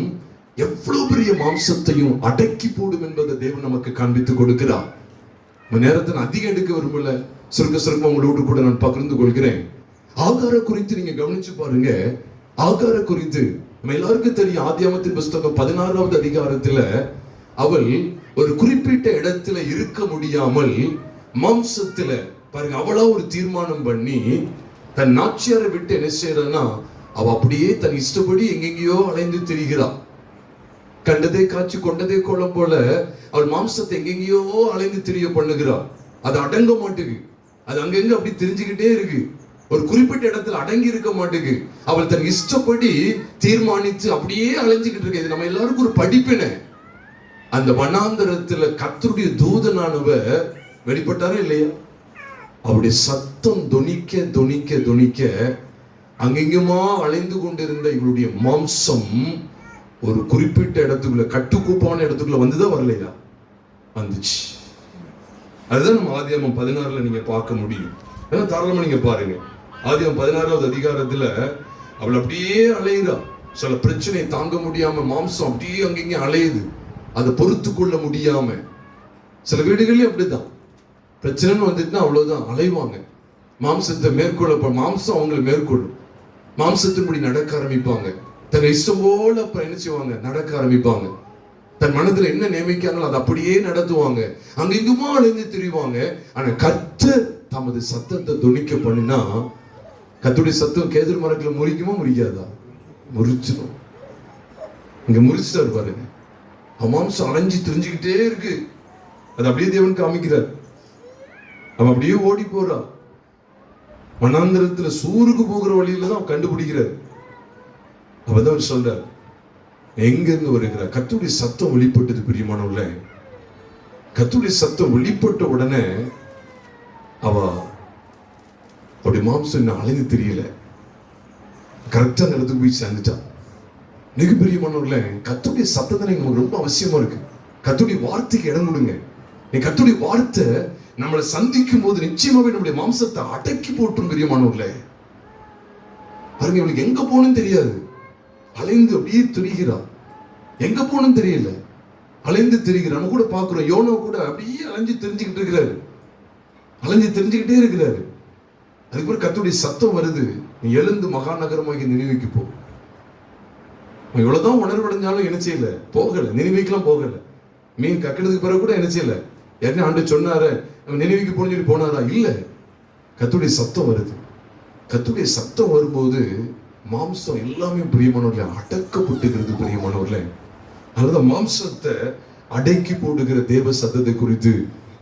எவ்வளவு பெரிய மாம்சத்தையும் அடக்கி போடும் என்பதை தேவன் நமக்கு காண்பித்து கொடுக்கிறார். நேரத்தை நான் அதிகம் எடுக்க விரும்பல, சுருக்க உங்களோடு கூட நான் பகிர்ந்து கொள்கிறேன். ஆகார குறித்து நீங்க கவனிச்சு பாருங்க. ஆகார குறித்து நம்ம எல்லாருக்கும் தெரியும். ஆதியாகமத்தின் புஸ்தகம் 16வது அதிகாரத்துல அவள் ஒரு குறிப்பிட்ட இடத்துல இருக்க முடியாமல் மாம்சத்துல பாருங்க அவளா ஒரு தீர்மானம் பண்ணி தன் நாச்சியாரை விட்டு என்ன செய்யறன்னா, அவ அப்படியே தன் இஷ்டப்படி எங்கெங்கயோ அலைந்து திரிகிறாள். கண்டதே காட்சி கொண்டதே கோலம் போல அவள் மாம்சத்தை எங்கெங்கயோ அலைந்து திரிய பண்ணுகிறாள். அது அடங்க மாட்டேங்குது. அது அங்கங்க அப்படி தெரிஞ்சுக்கிட்டே இருக்கு. ஒரு குறிப்பிட்ட இடத்துல அடங்கி இருக்க மாட்டேங்குது. அவள் தன் இஷ்டப்படி தீர்மானித்து அப்படியே அலைஞ்சுக்கிட்டு இருக்கு. இது நம்ம எல்லாருக்கும் ஒரு படிப்பினை. அந்த வனாந்தரத்துல கர்த்தருடைய தூதனானவர் வெளிப்பட்டாரா இல்லையா? அவருடைய சத்தம் தொனிக்க தொனிக்க தொனிக்க அங்கெங்குமா அலைந்து கொண்டிருந்த இவளுடைய மாம்சம் ஒரு குறிப்பிட்ட இடத்துக்குள்ள, கட்டுக்கோப்பான இடத்துக்குள்ள வந்துதான் வரலையா? வந்துச்சு. அதுதான் நம்ம ஆதியாகமம் 16ல நீங்க பார்க்க முடியும். ஏன்னா தாராளமா நீங்க பாருங்க. ஆதியாகமம் 16வது அதிகாரத்துல அவள் அப்படியே அலையுறா. சில பிரச்சனை தாங்க முடியாம மாம்சம் அப்படியே அங்கங்க அலையுது. அதை பொறுத்து கொள்ள முடியாம. சில வீடுகள்லயும் அப்படிதான் பிரச்சனைன்னு வந்துட்டுனா அவ்வளவுதான் அலைவாங்க. மாம்சத்தை மேற்கொள்ள மாம்சம் அவங்களை மேற்கொள்ளும். மாம்சத்தின்படி நடக்க ஆரம்பிப்பாங்க. தன் இஷ்டம் போல அப்புறம் என்ன செய்வாங்க? நடக்க ஆரம்பிப்பாங்க. தன் மனதுல என்ன நியமிக்காங்களோ அதை அப்படியே நடத்துவாங்க. அங்க இங்குமா அலைந்து திரிவாங்க. ஆனா கர்த்தர் தமது சத்தத்தை துணிக்க பண்ணினா, கர்த்தருடைய சத்தம் கேதுரு மரத்துல முறிக்குமா முறிக்காதா? முறிச்சிடும். இங்க முறிச்சுட்டாரு பாருங்க. மாம்சம் அலைஞ்சு தெரிஞ்சுக்கிட்டே இருக்கு. அது அப்படியே தேவன் காமிக்கிறார். அவன் அப்படியே ஓடி போறா. வனாந்தரத்துல சூருக்கு போகிற வழியில தான் கண்டுபிடிக்கிறார். அவதான் சொல்றார், எங்க இருந்து வருகிறார்? கர்த்தருடைய சத்தம் வெளிப்பட்டது பிரியமானவர்களே. கர்த்தருடைய சத்தம் வெளிப்பட்ட உடனே அவ அப்படி மாம்சம் இன்னும் அலைந்து தெரியல, கரெக்டா அந்த இடத்துக்கு போய் சேர்ந்துட்டா. மிக பிரியமானவர்களே, கர்த்தருடைய சத்தத்தை நமக்கு ரொம்ப அவசியமா இருக்கு. கர்த்தருடைய வார்த்தைக்கு இடம் கொடுங்க. நீ கர்த்தருடைய வார்த்தை நம்மளை சந்திக்கும் போது நிச்சயமாவே நம்முடைய மாம்சத்தை அடக்கி போட்டும் பிரியமானவர்களே. பாருங்க, இவனுக்கு எங்க போகணும்னு தெரியாது. அலைந்து அப்படியே திரிகிறா. எங்க போகணும்னு தெரியல, அலைந்து திரிகிறார். நம்ம கூட பாக்குறோம், யோனா கூட அப்படியே அலைஞ்சு தெரிஞ்சுக்கிட்டு இருக்கிறாரு. அலைஞ்சு தெரிஞ்சுக்கிட்டே இருக்கிறாரு. அதுக்கப்புறம் கர்த்தருடைய சத்தம் வருது, நீ எழுந்து மகாநகரமாகி நினைவுக்கு போ. இவ்வளவுதான் உணர்வடைஞ்சாலும் என்ன செய்யல, போகல, நினைவுக்கெல்லாம் போகல. மீன் கக்கினதுக்கு பிறகு கூட என்ன செய்யல, என்ன ஆண்டு சொன்னாரு நினைவுக்கு போன்னு சொல்லி போனாரா? இல்ல. கர்த்தருடைய சத்தம் வருது. கர்த்தருடைய சத்தம் வரும்போது மாம்சம் எல்லாமே பிரியமானவர்களே அடக்கப்பட்டுகிறது. பிரியமானவர்களே, அதனால மாம்சத்தை அடக்கி போடுகிற தேவ சத்தத்தை குறித்து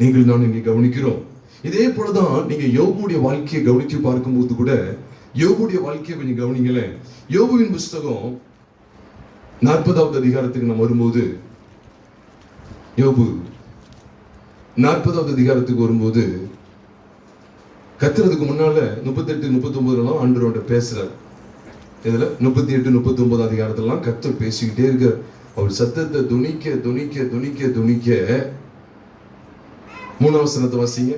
நீங்கள் நான் இங்கே கவனிக்கிறோம். இதே போலதான் நீங்க யோபுடைய வாழ்க்கையை கவனிச்சு பார்க்கும்போது கூட, யோபுடைய வாழ்க்கையை கொஞ்சம் கவனிங்களேன். யோபுவின் புஸ்தகம் 40வது அதிகாரத்துக்கு நம்ம வரும்போது, யோபு 40வது அதிகாரத்துக்கு வரும்போது, கத்துறதுக்கு முன்னால 38, 39 ஆண்டவரோட பேசுறார். இதுல 38, 39 அதிகாரத்திலாம் கர்த்தர் பேசிக்கிட்டே இருக்க. அவர் சத்தத்தை துணிக்க துணிக்க துணிக்க துணிக்க 3ஆம் வசனத்தை வாசிங்க.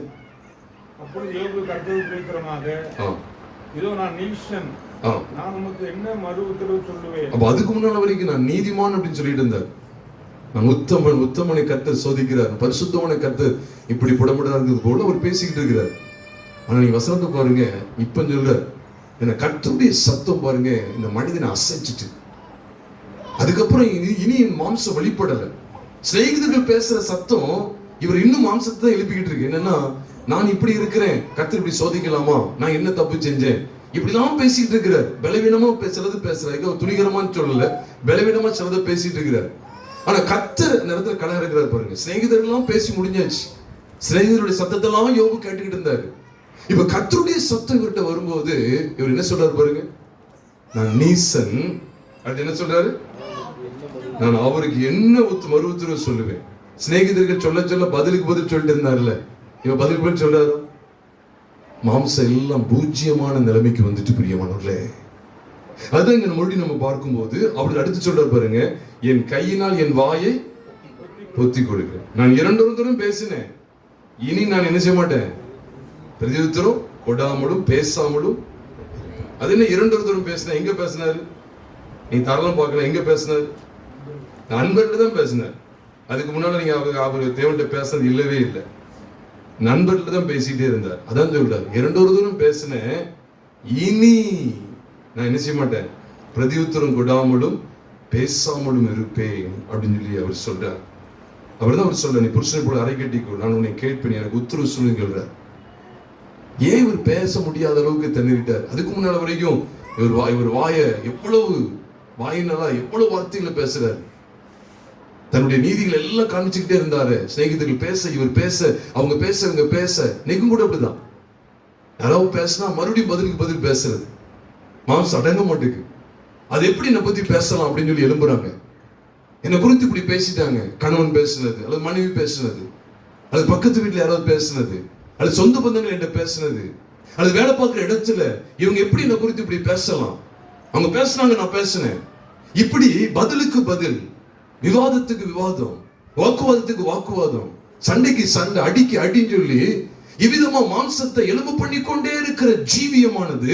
அப்பொழுது யோபு கர்த்தருக்கு பிரதியுத்தரமாக, இதோ நான் நீசன், நான் உமக்கு என்ன மறு உத்தரவு சொல்லுவேன்? அப்ப அதுக்கு முன்னால வரைக்கும் நான் நீதிமான் அப்படின்னு சொல்லிட்டு இருந்தார். நான் உத்தமன், உத்தமனை கர்த்தர் சோதிக்கிறார், பரிசுத்தவனை கர்த்தர் இப்படி புடமுடாது போல அவர் பேசிக்கிட்டு இருக்கிறார். ஆனா நீங்க வசனத்தை பாருங்க, இப்ப சொல்ற என்ன கர்த்தருடைய சத்தம் பாருங்க, இந்த மனிதனை அசைச்சிட்டு. அதுக்கப்புறம் இனி என் மாம்சம் வெளிப்படல. சிநேகிதர்கள் பேசுற சத்தம் இவர் இன்னும் மாம்சத்தை தான் எழுப்பிக்கிட்டு இருக்கு. என்னன்னா, நான் இப்படி இருக்கிறேன், கர்த்தர் இப்படி சோதிக்கலாமா, நான் என்ன தப்பு செஞ்சேன், இப்படிலாம் பேசிட்டு இருக்கிறார். பலவீனமா சிலது பேசுறாரு, துணிகரமான்னு சொல்லல, பலவீனமா சிலதை பேசிட்டு இருக்கிறார். ஆனா கர்த்தர் அந்த இடத்துல கள இருக்கிறார் பாருங்க. சிநேகிதர்கள்லாம் பேசி முடிஞ்சாச்சு. சிநேகிதருடைய சத்தத்தை எல்லாம் யோபு கேட்டுக்கிட்டு இருந்தாரு. இப்ப கர்த்தருடைய சத்தம் இவர்கிட்ட வரும்போது இவர் என்ன சொல்றாரு பாருங்க, நான் நீசன். அது என்ன சொல்றாரு? நான் அவருக்கு என்ன மறு உத்தரவு சொல்லுவேன்? சிநேகிதர்கள் சொல்ல சொல்ல பதிலுக்கு பதில் சொல்லிட்டு இருந்தார்ல, இவன் பதிலுக்கு பதில் சொல்றாரு. மாம்சம் எல்லாம் பூஜ்யமான நிலைமைக்கு வந்துட்டு பிரியமானவர்களே. அதான் இங்க மறுபடியும் நம்ம பார்க்கும்போது அவர் அடுத்து சொல்ற பாருங்க, என் கையினால் என் வாயை பொத்தி கொடுக்கிறேன். நான் 2 தரம் பேசினேன், இனி நான் என்ன செய்ய மாட்டேன், பிரதியுத்தரம் கொடாமலும் பேசாமலும். அது என்ன 2 தரம் பேசினேன்? எங்க பேசினாரு? நீ தரலாம் பார்க்கல, எங்க பேசினாரு? நண்பர்கிட்ட தான் பேசினார். அதுக்கு முன்னாடி நீங்க அவர் தேவன்கிட்ட பேசுறது இல்லவே இல்லை, நண்பர்கிட்ட தான் பேசிட்டே இருந்தார். அதான் சொல்றாரு, 2 தரம் பேசினேன், இனி நான் என்ன செய்ய மாட்டேன், பிரதியுத்தரம் கொடாமலும் பேசாமலும் இருப்பேன் அப்படின்னு சொல்லி அவர் சொல்றார். அவர்தான் அவர் சொல்ற, நீ புருஷனை போல அரை கட்டிக்கோ, நான் உன்னை கேட்பேன், எனக்கு உத்தரவு சொல்லுங்க. ஏன் இவர் பேச முடியாத அளவுக்கு தண்ணிட்டார்? அதுக்கு முன்னால வரைக்கும் இவர் வாயினால எவ்வளவு வார்த்தைகளை பேசுறாரு, தன்னுடைய நீதிகள் எல்லாம் காமிச்சுக்கிட்டே இருந்தாரு. சிநேகிதர்கள் பேச, இவர் பேச, அவங்க பேச, இவங்க பேச. இன்னைக்கும் கூட அப்படிதான், யாராவது பேசினா மறுபடியும் பதிலுக்கு பதில் பேசுறது. மாம்சம் அடங்க மாட்டேங்குது. அது எப்படி என்னை பத்தி பேசலாம் அப்படின்னு சொல்லி எழும்புறாங்க. என்னை குறித்து இப்படி பேசிட்டாங்க, கணவன் பேசுனது, அல்லது மனைவி பேசுனது, அது பக்கத்து வீட்டுல யாராவது பேசுனது, அது சொந்த பந்தங்கள் என்ன பேசுனது, அது வேலை பார்க்குற இடத்துல இவங்க எப்படி என்னை குறித்து இப்படி பேசலாம், அவங்க பேசுனாங்க, நான் பேசினேன். இப்படி பதிலுக்கு பதில், விவாதத்துக்கு விவாதம், வாக்குவாதத்துக்கு வாக்குவாதம், சண்டைக்கு சண்டை, அடிக்கு அடின்னு சொல்லி இவ்விதமா மாம்சத்தை எலும்பு பண்ணி கொண்டே இருக்கிற ஜீவியமானது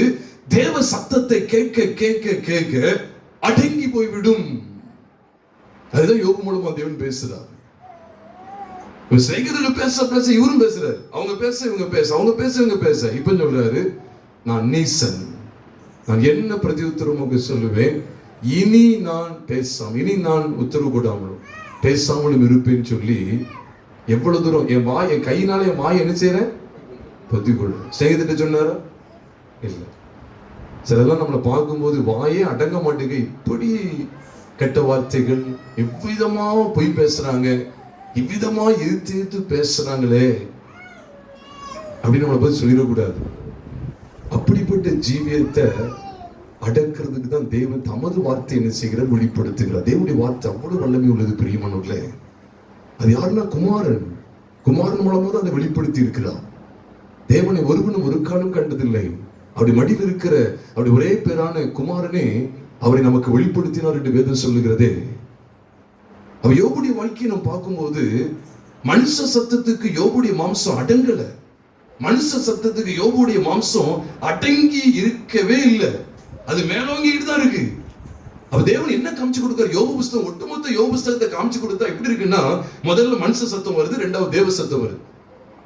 தேவ சத்தத்தை கேட்க கேட்க கேட்க அடங்கி போய்விடும். அதுதான் யோபு மூலமா தேவன் பேசுறார். சிநேகிதர்கள் பேச பேச இவரும் பேசுறாரு, அவங்க பேச இவங்க பேச, அவங்க பேச இவங்க பேச. இப்ப சொல்றாரு, நான் நீசன், நான் என்ன பிரதியுத்தரம் சொல்லுவேன், இனி நான் பேசாம, இனி நான் உத்தரவு கொடாமலும் பேசாமலும் இருப்பேன்னு சொல்லி எவ்வளவு தூரம் என் கையினால என் வாய் என்ன செய்யறேன், பொத்திக்கொள்றேன். சிநேகிதர்கிட்ட சொன்னாரா? இல்ல. சிலதெல்லாம் நம்மளை பார்க்கும்போது வாயே அடங்க மாட்டேங்க, இப்படி கெட்ட வார்த்தைகள், எவ்விதமா பொய் பேசுறாங்க, இவ்விதமா எதிர்த்து பேசுறாங்களே அப்படின்னு நம்மளை பத்தி சொல்லிடக்கூடாது. அப்படிப்பட்ட ஜீவியத்தை அடக்கிறதுக்கு தான் தேவன் தமது வார்த்தை என்ன செய்கிறார், வெளிப்படுத்துகிறார். தேவனுடைய வார்த்தை அவ்வளவு வல்லமை உள்ளது பிரியமானவர்களே. அது யாருன்னா குமாரன் மூலமா தான் அதை வெளிப்படுத்தி இருக்கிறார். தேவனை ஒருவனும் ஒரு காலம் கண்டதில்லை, அப்படி மடியில் இருக்கிற அப்படி ஒரே பேரான குமாரனே அவரை நமக்கு வெளிப்படுத்தினார் என்று வேதம் சொல்லுகிறதே. அவ யோபுடைய வாழ்க்கையை நம்ம பார்க்கும்போது மனுஷ சத்தத்துக்கு யோபுடைய மாம்சம் அடங்கல, மனுஷ சத்தத்துக்கு யோபுடைய மாம்சம் அடங்கி இருக்கவே இல்லை, அது மேலோங்கிட்டு தான் இருக்கு. அப்ப தேவன் என்ன காமிச்சு கொடுக்கிறார்? யோபு புஸ்தகம், ஒட்டுமொத்த யோபு புஸ்தகத்தை காமிச்சு கொடுத்தா எப்படி இருக்குன்னா, முதல்ல மனுஷ சத்தம் வருது, 2வது தேவ சத்தம் வருது.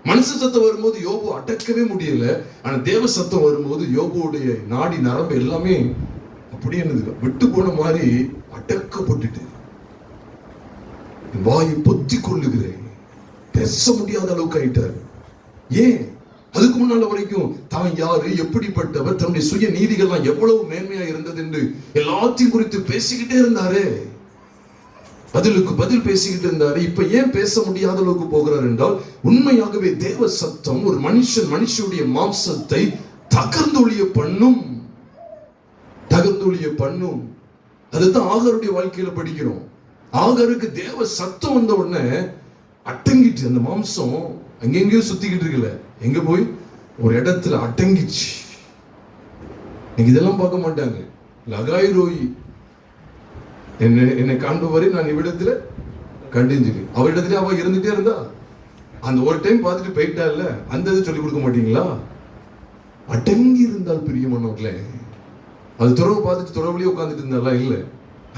மனுஷ சத்தம் வரும்போது யோபு அடக்கவே முடியல, ஆனா தேவ சத்தம் வரும்போது யோபுடைய நாடி நரம்பு எல்லாமே அப்படியே விட்டு போன மாதிரி அடக்கப்பட்டுட்டு, வாயை பொத்தி கொள்ளுகிறேன், பேச முடியாத அளவுக்கு ஆயிட்டார். ஏன்? அதுக்கு முன்னால வரைக்கும் தான் யாரு, எப்படிப்பட்டவர், தன்னுடைய சுய நீதிகள்லாம் எவ்வளவு மேன்மையா இருந்தது என்று எல்லாத்தையும் குறித்து பேசிக்கிட்டே இருந்தாரு, பதிலுக்கு பதில் பேசிக்கிட்டு இருந்தாரு. இப்ப ஏன் பேச முடியாத அளவுக்கு போகிறார் என்றால், உண்மையாகவே தேவ சத்தம் ஒரு மனுஷனுடைய மாம்சத்தை தகர்ந்தொழிய பண்ணும். அதுதான் ஆகாருடைய வாழ்க்கையில படிக்கிறோம். ஆகாருக்கு தேவ சத்தம் வந்த உடனே அடங்கிட்டு, அந்த மாம்சம் அங்கெங்கேயோ சுத்திக்கிட்டு இருக்குல்ல, எங்க போய் ஒரு இடத்துல அடங்கிச்சு. இதெல்லாம் பார்க்க மாட்டாங்க. லகாய் ரோயி என்னை காண்பவரை நான் இவ்விடத்துல கண்டிஞ்சு, அவரிடத்துல அவ இருந்துட்டே இருந்தா, அந்த ஒரு டைம் பார்த்துட்டு போயிட்டா இல்ல, அந்த இதை சொல்லிக் கொடுக்க மாட்டீங்களா? அடங்கி இருந்தால் பிரியமானவர்களே, அது துறவு பார்த்துட்டு துறவுலயே உட்கார்ந்துட்டு இருந்தாலா? இல்ல,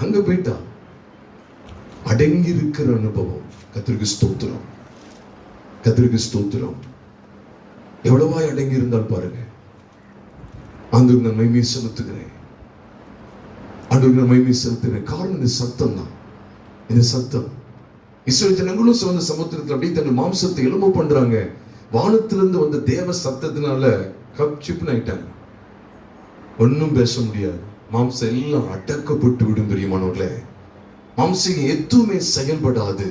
அங்க போயிட்டா. அடங்கி இருக்கிற அனுபவம். கர்த்தருக்கு ஸ்தோத்திரம், கர்த்தருக்கு ஸ்தோத்திரம். எவ்வளவாய் அடங்கி இருந்தால் பாருங்க. ஆண்டவருக்கு நான் மகிமை செலுத்துகிறேன், ஆண்டவருக்கு நான் மகிமை செலுத்துகிறேன். காரணம் இந்த சத்தம் தான். இந்த சத்தம் இஸ்ரவேல் ஜனங்களும் சிவந்த சமுத்திரத்தில் அப்படியே தங்கள் மாம்சத்தை எலும்பு பண்றாங்க. வானத்திலிருந்து வந்த தேவ சத்தத்தினால கப்சிப்னு ஆயிட்டாங்க, ஒன்னும் பேச முடியாது. மாம்சம் எல்லாம் அடக்கப்பட்டு விடும் பிரியமானவர்களே. மாம்சம் எதுவுமே செயல்படாது.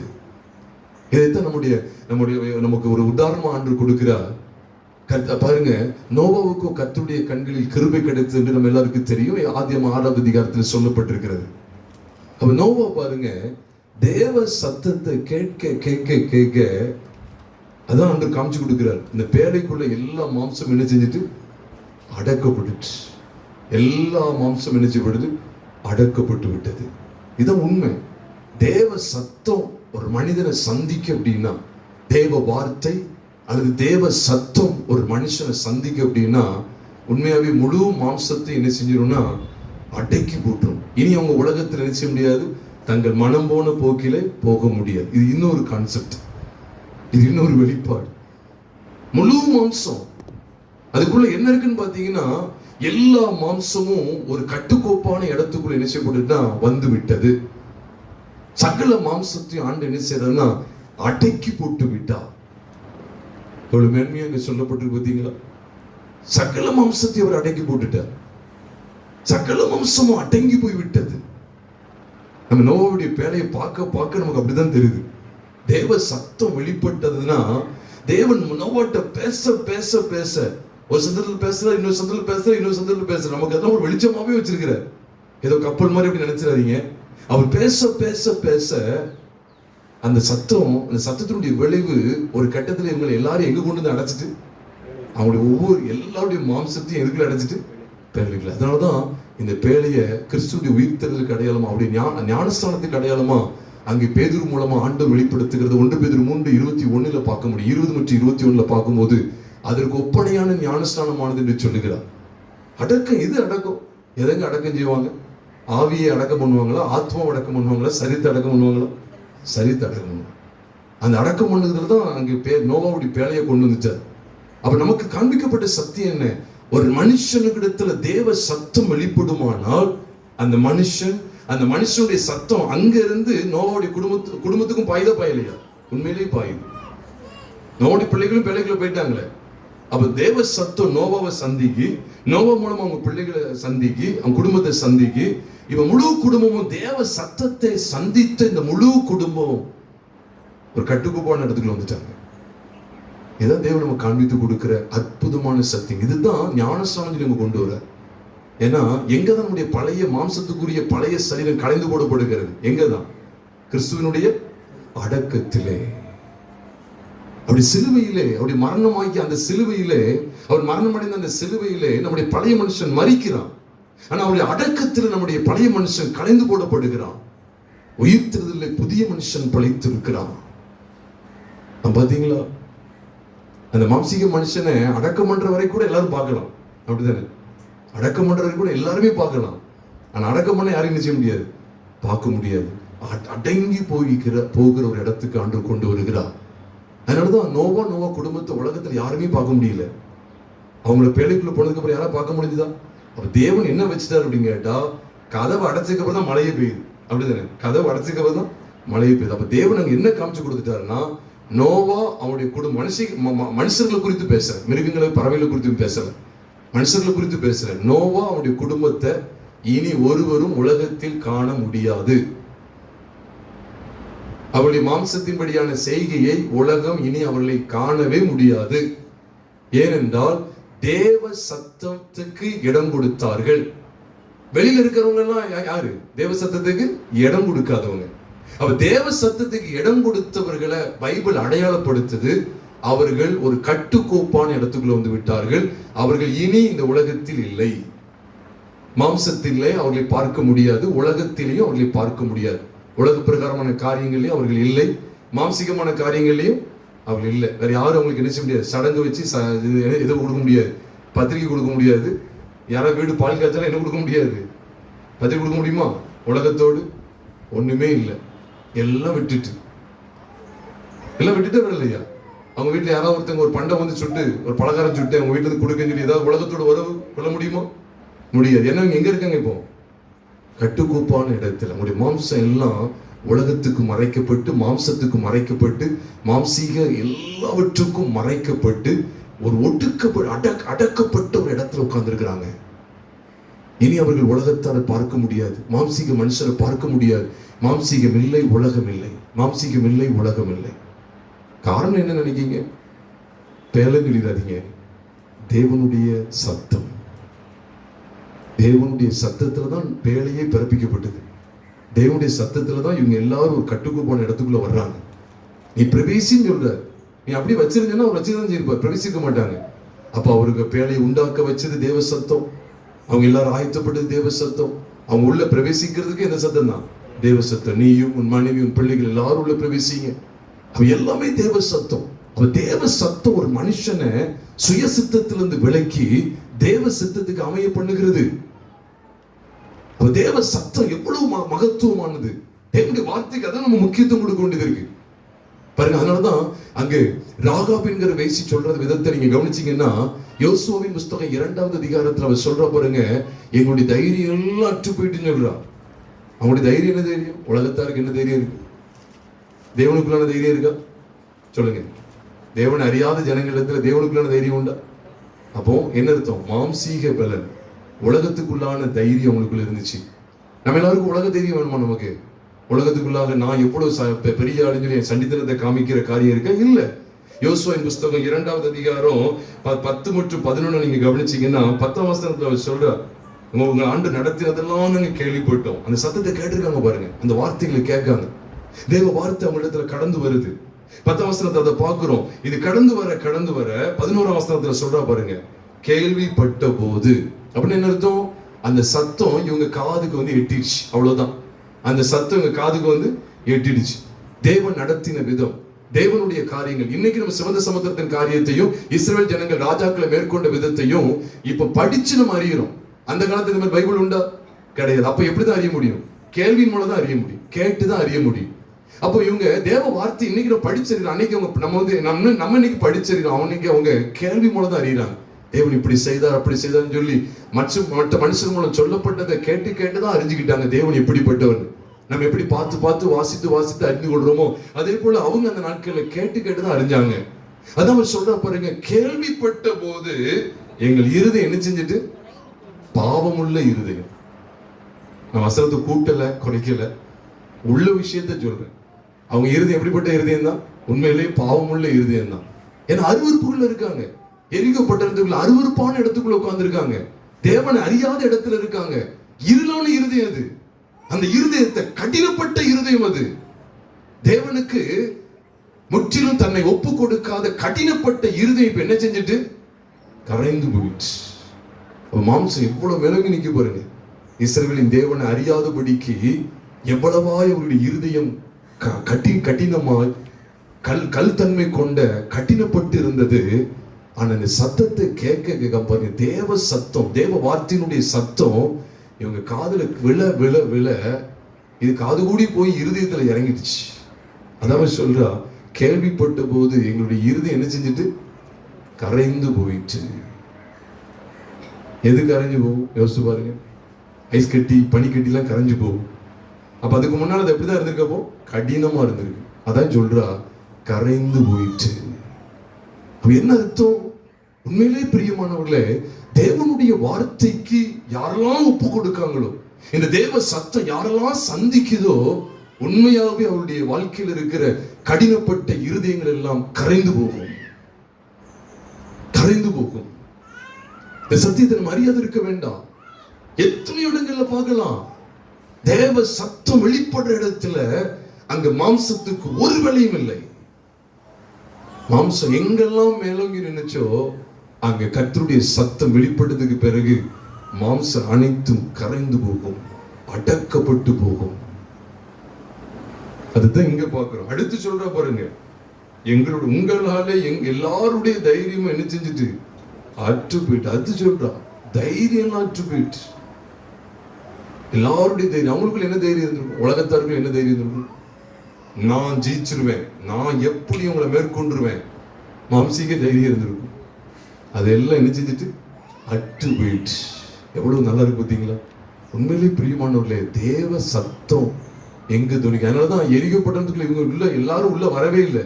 இதைத்தான் நமக்கு ஒரு உதாரணமா ஆண்டு கொடுக்கிறார். பாருங்க, நோவாவுக்கும் கர்த்தருடைய கண்களில் கிருபை கிடைத்தது என்று நம்ம எல்லாருக்கும் தெரியும். ஆதியாகமம் 6வது அதிகாரத்தில் சொல்லப்பட்டிருக்கிறது. அப்ப நோவா பாருங்க, தேவ சத்தத்தை கேட்க கேட்க கேட்க, அதான் ஆண்டவர் காமிச்சு கொடுக்கிறார். இந்த பேழைக்குள்ள எல்லா மாம்சம் என்ன செஞ்சுட்டு அடக்கப்பட்டுச்சு. எல்லா மாம்சம் என்ன செய்யப்படுது? அடக்கப்பட்டு விட்டது. இதான் உண்மை. தேவ சத்தம் ஒரு மனிதனை சந்திக்க அப்படின்னா, தேவ வார்த்தை அல்லது தேவ சத்தம் ஒரு மனுஷனை சந்திக்க அப்படின்னா, உண்மையாவே முழு மாம்சத்தை என்ன செஞ்சிடும்னா அடக்கி போட்டுரும். இனி அவங்க உலகத்தில் என்ன செய்ய முடியாது, தங்கள் மனம் போன போக்கிலே போக முடியாது. இது இன்னொரு கான்செப்ட், இது இன்னொரு வெளிப்பாடு. முழு மாம்சம் அதுக்குள்ள என்ன இருக்குன்னு பாத்தீங்கன்னா, எல்லா மாம்சமும் ஒரு கட்டுக்கோப்பான இடத்துக்குள்ள என்ன செய்யப்பட்டுன்னா வந்து விட்டது. சகல மாம்சத்தையும் ஆண்டு என்ன செய்யறதுன்னா அடக்கி போட்டு விட்டா. எவ்வளவு மேன்மையா இங்க சொல்லப்பட்டிருக்கு பாத்தீங்களா? சகல மாம்சத்தையும் அவர் அடக்கி போட்டுட்டார். சகல மாம்சமும் அடங்கி போய் விட்டது. நம்ம நோவாவுடைய பேழையை பார்க்க பார்க்க நமக்கு அப்படிதான் தெரியுது. தேவ சத்தம் வெளிப்பட்டதுன்னா, தேவன் நோவாட்ட பேச பேச பேச, ஒரு சந்தத்தில் பேசுற, இன்னொரு சந்தத்தில் பேசுற, இன்னொரு சந்தத்தில் பேசுற, நமக்கு அதெல்லாம் ஒரு வெளிச்சமாவே வச்சிருக்கிறார். ஏதோ கப்பல் மாதிரி அப்படி நினைச்சிடாதீங்க. அவர் பேச பேச பேச அந்த சத்தம், அந்த சத்தத்தினுடைய விளைவு ஒரு கட்டத்தில் இவங்களை எல்லாரும் எங்க கொண்டு வந்து அடைச்சிட்டு, அவங்களுடைய ஒவ்வொரு எல்லாருடைய மாம்சத்தையும் எதுக்குள்ள அடைச்சிட்டு பேழைக்குள்ள. அதனாலதான் இந்த பேழைய கிறிஸ்துடைய உயிர்த்தெழுதலுக்கு அடையாளமா, அவருடைய ஞானஸ்தானத்துக்கு அடையாளமா அங்கே பேதுரு மூலமா ஆண்டவர் வெளிப்படுத்துகிறது. 1 பேதுரு 3:21 பார்க்க முடியும். 20 மற்றும் 21 பார்க்கும்போது அதற்கு ஒப்பனையான ஞானஸ்தானமானது என்று சொல்லுகிறார். அடக்கம், இது அடக்கம். எதங்க அடக்கம் செய்வாங்க? ஆவியை அடக்கம் பண்ணுவாங்களா? ஆத்மாவை அடக்கம் பண்ணுவாங்களா? சரித்தை அடக்கம் பண்ணுவாங்களா? சரித்தை அடக்கம் பண்ணுவாங்க. அந்த அடக்கம் பண்ணுறதுல தான் அங்கே நோவாவுடைய பேழையை கொண்டு வந்துட்டார். அப்ப நமக்கு காண்பிக்கப்பட்ட சத்தியம் என்ன? ஒரு மனுஷனுக்கிடத்துல தேவ சத்தம் வெளிப்படுமானால், அந்த மனுஷனுடைய சத்தம் அங்க இருந்து நோவாவுடைய குடும்பத்துக்கும் பாயலையா? உண்மையிலேயே பாயுது. நோவாவுடைய பிள்ளைகளும் பிள்ளைகளை போயிட்டாங்களே. அப்ப தேவ சத்தம் நோவாவை சந்திக்கு, நோவா மூலமா அவங்க பிள்ளைகளை சந்திக்கு, அவங்க குடும்பத்தை சந்திக்கு. இப்ப முழு குடும்பமும் தேவ சத்தத்தை சந்தித்த இந்த முழு குடும்பம் ஒரு கட்டுக்கோப்பான இடத்துக்குள்ள வந்துட்டாங்க. இதான் தேவன் நம்ம காண்பித்து கொடுக்கிற அற்புதமான சத்தியம். இதுதான் ஞானஸ்தானத்தில் நம்ம கொண்டு வர. ஏன்னா எங்கதான் நம்முடைய பழைய மாம்சத்துக்குரிய பழைய சரீரம் கலைந்து போடப்படுகிறது? எங்கதான்? கிறிஸ்துவனுடைய அடக்கத்திலே. அப்படி சிலுவையிலே, அப்படி மரணமாக்கி அந்த சிலுவையிலே, அவர் மரணம் அடைந்த அந்த சிலுவையிலே நம்முடைய பழைய மனுஷன் மரிக்கிறான். ஆனா அவருடைய அடக்கத்தில் நம்முடைய பழைய மனுஷன் கலைந்து போடப்படுகிறான். உயிர்த்தெழுதலிலே புதிய மனுஷன் பிழைத்திருக்கிறான். பாத்தீங்களா? அந்த மாம்சீக மனுஷனை அடக்கம் பண்ற வரை கூட எல்லாரும் பார்க்கலாம். அப்படித்தானே? அடக்கம் பண்ற வரை கூட எல்லாருமே பார்க்கலாம். ஆனா அடக்கம் பண்ண யாரையும் நிச்சய முடியாது, பார்க்க முடியாது. அடங்கி போகிற ஒரு இடத்துக்கு ஆண்டவர் கொண்டு வருகிறார். அதனாலதான் நோவா குடும்பத்தை உலகத்துல யாருமே பார்க்க முடியல. அவங்கள பேழைக்குள்ள போனதுக்கு அப்புறம் யாரா பார்க்க முடிஞ்சுதா? அப்ப தேவன் என்ன வச்சுட்டாரு அப்படின்னு கேட்டா, கதவை அடைச்சதுக்கு அப்புறம் தான் மழையே பெய்யுது. அப்படிதானே? கதவை அடைச்சதுக்கு அப்புறம் தான் மழையே பெய்யுது. அப்ப தேவன் அங்க என்ன காமிச்சு கொடுத்துட்டாருன்னா, நோவா அவனுடைய மனுஷர்களை குறித்து பேசல, மிருகங்களை பறவைகளை குறித்து பேசல, மனுஷர்களை குறித்து பேசல. நோவா அவனுடைய குடும்பத்தை இனி ஒருவரும் உலகத்தில் காண முடியாது. அவருடைய மாம்சத்தின்படியான செய்கையை உலகம் இனி அவர்களை காணவே முடியாது. ஏனென்றால் தேவ சத்தத்துக்கு இடம் கொடுத்தார்கள். வெளியில இருக்கிறவங்க எல்லாம் யாரு? தேவ சத்தத்துக்கு இடம் கொடுக்காதவங்க. அப்ப தேவ சத்தத்துக்கு இடம் கொடுத்தவர்களை பைபிள் அடையாளப்படுத்துது. அவர்கள் ஒரு கட்டுக்கோப்பான இடத்துக்குள்ள வந்து விட்டார்கள். அவர்கள் இனி இந்த உலகத்தில் இல்லை. மாம்சத்திலே அவர்களை பார்க்க முடியாது, உலகத்திலேயும் அவர்களை பார்க்க முடியாது. உலக பிரகாரமான காரியங்களையும் அவர்கள் இல்லை, மாம்சிகமான காரியங்களையும் அவர்கள் இல்லை. வேற யாரும் அவங்களுக்கு என்ன செய்ய முடியாது? சடங்கு வச்சு எதுவும் கொடுக்க முடியாது, பத்திரிகை கொடுக்க முடியாது. யாராவது வீடு பால் காய்ச்சாலும் என்ன கொடுக்க முடியாது? பத்திரிகை கொடுக்க முடியுமா? உலகத்தோடு ஒண்ணுமே இல்லை. எல்லாம் விட்டுட்டு இல்லையா? அவங்க வீட்டுல யாராவது ஒருத்தவங்க ஒரு பண்டம் வந்து சுட்டு, ஒரு பலகாரம் சுட்டு அவங்க வீட்டுல இருந்து கொடுக்க சொல்லி ஏதாவது உலகத்தோட உறவு கொள்ள முடியுமா? முடியாது. ஏன்னா எங்க இருக்காங்க? இப்போ கட்டுக்கோப்பான இடத்துல. அவங்களுடைய மாம்சம் எல்லாம் உலகத்துக்கு மறைக்கப்பட்டு, மாம்சத்துக்கு மறைக்கப்பட்டு, மாம்சீக எல்லாவற்றுக்கும் மறைக்கப்பட்டு, ஒரு அடக்கப்பட்ட ஒரு இடத்துல உட்கார்ந்து இருக்கிறாங்க. இனி அவர்கள் உலகத்தால் பார்க்க முடியாது, மாம்சீக மனுஷரை பார்க்க முடியாது. மாம்சீகம் இல்லை, உலகம் இல்லை. மாம்சீகம் இல்லை, உலகம் இல்லை. காரணம் என்ன நினைக்கீங்க? பேலங்கிடாதீங்க. தேவனுடைய சத்தம், தேவனுடைய சத்தத்துல தான் பேழையே பிறப்பிக்கப்பட்டது. தேவனுடைய சத்தத்துல தான் இவங்க எல்லாரும் ஒரு கட்டுக்கு போன இடத்துக்குள்ள வர்றாங்க. நீ பிரவேசின்னு சொல்ற, நீ அப்படி வச்சிருந்தேன்னா அவர் வச்சுதான் செய்யிருப்பார், பிரவேசிக்க மாட்டாங்க. அப்ப அவருக்கு பேழையை உண்டாக்க வச்சது தேவ சத்தம், அவங்க எல்லாரும் ஆயத்தப்பட்டது தேவ சத்தம், அவங்க உள்ள பிரவேசிக்கிறதுக்கு எந்த சத்தம் தான்? தேவ சத்தம். நீயும் உன் மனைவி உன் பிள்ளைகள் எல்லாரும் உள்ள பிரவேசிங்க, அவ எல்லாமே தேவ சத்தம். அவ தேவ சத்தம் ஒரு மனுஷனை சுய சித்தத்திலிருந்து விலக்கி தேவ சித்தத்துக்கு அமைய பண்ணுகிறது. அவ தேவ சத்தம் எவ்வளவு மகத்துவமானது. தேவனுடைய வார்த்தைக்கு அதான் நம்ம முக்கியத்துவம் கொடுக்க வேண்டியது இருக்கு பாருங்க. அதனாலதான் அங்கு ராகாப் என்கிற வேசி சொல்ற விதத்தை நீங்க கவனிச்சீங்கன்னா, யோசுவாவின் புஸ்தகம் 2வது அதிகாரத்துல அவர் சொல்ற பாருங்க, எங்களுடைய தைரியம் எல்லாம் அற்று போயிட்டுன்னு சொல்றா. அவங்களுடைய தைரியம் என்ன தைரியம்? உலகத்தாருக்கு என்ன தைரியம் இருக்கு? தேவனுக்குள்ளான தைரியம் இருக்கா? சொல்லுங்க. தேவனை அறியாத ஜனங்களிடத்துல தேவனுக்குள்ளான தைரியம் உண்டா? அப்போ என்ன அர்த்தம்? மாம்சீக பலன், உலகத்துக்குள்ளான தைரியம் அவங்களுக்குள்ள இருந்துச்சு. நம்ம எல்லாருக்கும் உலக தைரியம் வேணுமா? நமக்கு உலகத்துக்குள்ளாக நான் எவ்வளவு பெரிய ஆளுன்னு சொல்லி சண்டித்தனத்தை காமிக்கிற காரியம் இருக்க இல்ல. யோசுவாவின் புஸ்தகம் 2வது அதிகாரம் 10 மற்றும் 11 நீங்க கவனிச்சீங்கன்னா 10ஆம் வசனத்துல அவர் சொல்றார், உங்க ஆண்டு நடத்தினதெல்லாம் நாங்க கேள்விப்பட்டோம். அந்த சத்தத்தை கேட்டிருக்காங்க பாருங்க, அந்த வார்த்தைகளை கேட்காங்க. தேவ வார்த்தை அவங்க இடத்துல கடந்து வருது. 10ஆம் வசனத்தை அதை பார்க்கிறோம். இது கடந்து வர 11ஆம் வசனத்துல சொல்றா பாருங்க, கேள்விப்பட்ட போது அப்படின்னு என்ன அர்த்தம்? அந்த சத்தம் இவங்க காதுக்கு வந்து எட்டிடுச்சு, அவ்வளவுதான். அந்த சத்தம் இவங்க காதுக்கு வந்து எட்டிடுச்சு. தேவன் நடத்தின விதம், தேவனுடைய காரியங்கள், இன்னைக்கு நம்ம சிவந்த சமுத்திரத்தின் காரியத்தையும் இஸ்ரவேல் ஜனங்கள் ராஜாக்களை மேற்கொண்ட விதத்தையும் இப்ப படிச்சு நம்ம அறிகிறோம். அந்த காலத்துல இந்த மாதிரி பைபிள் உண்டா? கிடையாது. அப்ப எப்படிதான் அறிய முடியும்? கேள்வியின் மூலம் தான் அறிய முடியும், கேட்டுதான் அறிய முடியும். அப்போ இவங்க தேவ வார்த்தை இன்னைக்கு நம்ம படிச்சிருக்கோம், அன்னைக்கு அவங்க நம்ம இன்னைக்கு படிச்சிருக்கோம், அவனுக்கு அவங்க கேள்வி மூலம் தான் அறியறாங்க. தேவன் இப்படி செய்தார் அப்படி செய்தார்னு சொல்லி மற்ற மனுஷன் மூலம் சொல்லப்பட்டதை கேட்டுதான் அறிஞ்சுக்கிட்டாங்க தேவன் எப்படிப்பட்டவர். நம்ம எப்படி பார்த்து வாசித்து அறிந்து கொள்றோமோ அதே போல அவங்க அந்த நாட்கள்ல கேட்டுதான் அறிஞ்சாங்க. அதான் அவர் சொல்ற பாருங்க, கேள்விப்பட்ட போது எங்கள் இருதயம் என்ன செஞ்சுட்டு? பாவமுள்ள இருதயம். நான் வசனத்தை கூட்டல குறைக்கல, உள்ள விஷயத்த சொல்றேன். அவங்க இருதயம் எப்படிப்பட்ட இருதயம் தான்? உண்மையிலேயே பாவமுள்ள இருதயம் தான். ஏன்னா அருவருப்புக்குள்ள இருக்காங்க, எரிக்கப்பட்டிருந்துக்குள்ள அருவருப்பான இடத்துக்குள்ள உட்கார்ந்து இருக்காங்க, தேவனை அறியாத இடத்துல இருக்காங்க. இருளான இருதயம் அது. அந்த இருதயத்தை, கடினப்பட்ட இருதயம் அது, தேவனுக்கு முற்றிலும் தன்னை ஒப்பு கொடுக்காத கடினப்பட்ட இருதயம் என்ன செஞ்சுட்டு? கரைந்து போயிடுச்சு. மாம்சம் எவ்வளவு விலகி நிக்க பாருங்க. இஸ்ரவேலின் தேவனை அறியாதபடிக்கு எவ்வளவாய் அவருடைய இருதயம் கடினமாய் கல் தன்மை கொண்ட கடினப்பட்டு இருந்தது. ஆனா இந்த சத்தத்தை கேட்க பாருங்க, தேவ சத்தம், தேவ வார்த்தையினுடைய சத்தம் இவங்க காதுல விழ விழ விழ இது காது கூடி போய் இருதயத்துல இறங்கிடுச்சு. அதான் சொல்றா, கேள்விப்பட்ட போது எங்களுடைய இருதயம் என்ன செஞ்சுட்டு? கரைந்து போயிட்டு. எது கரைஞ்சு போகும்? யோசிச்சு பாருங்க. ஐஸ் கட்டி பனிக்கட்டி எல்லாம் கரைஞ்சு போகும். அப்ப அதுக்கு முன்னால அது எப்படிதான் இருந்திருக்கப்போ? கடினமா இருந்திருக்கு. அதான் சொல்றா, கரைந்து போயிட்டு. என்ன அர்த்தம்? உண்மையிலே பிரியமானவர்களே, தேவனுடைய வார்த்தைக்கு யாரெல்லாம் ஒப்பு கொடுக்காங்களோ, இந்த தேவ சத்தம் யாரெல்லாம் சந்திக்குதோ, உண்மையாகவே அவருடைய வாழ்க்கையில் இருக்கிற கடினப்பட்ட இருதயங்கள் எல்லாம் கரைந்து போகும். இந்த சத்தியத்தை நம்ம அறியாது இருக்க வேண்டாம். எத்தனை இடங்கள்ல பார்க்கலாம், தேவ சத்தம் வெளிப்படுற இடத்துல அங்க மாம்சத்துக்கு ஒரு வேலையும் இல்லை. மாம்சம் எங்கெல்லாம் மேலோங்கி நினைச்சோ அங்க கர்த்தருடைய சத்தம் வெளிப்பட்டதுக்கு பிறகு மாம்சம் அனைத்தும் கரைந்து போகும், அடக்கப்பட்டு போகும். அதுதான் இங்க பாக்குறோம். அடுத்து சொல்ற பாருங்க, உங்களால எல்லாருடைய தைரியமும் என்ன செஞ்சுட்டு? அற்று போயிட்டு. அது சொல்றா, தைரியம் அற்று போயிட்டு. எல்லாருடைய தைரியம், அவங்களுக்குள்ள என்ன தைரியம் இருந்திருக்கும்? உலகத்தாருக்குள்ள என்ன தைரியம் இருந்திருக்கும்? நான் ஜெயிச்சிருவேன், நான் எப்படி உங்களை மேற்கொண்டுருவேன், மாம்சீக தைரியம் இருந்திருக்கும். அதெல்லாம் என்ன செஞ்சுட்டு? அற்று போயிட்டு. எவ்வளவு நல்லா இருக்கு பார்த்தீங்களா? உண்மையிலேயே பிரியமானவர்களே, தேவ சத்தம் எங்க துணிக்கு. அதனாலதான் எரிக்கப்பட்டதுக்குள்ள இவங்க உள்ள எல்லாரும் உள்ள வரவே இல்லை.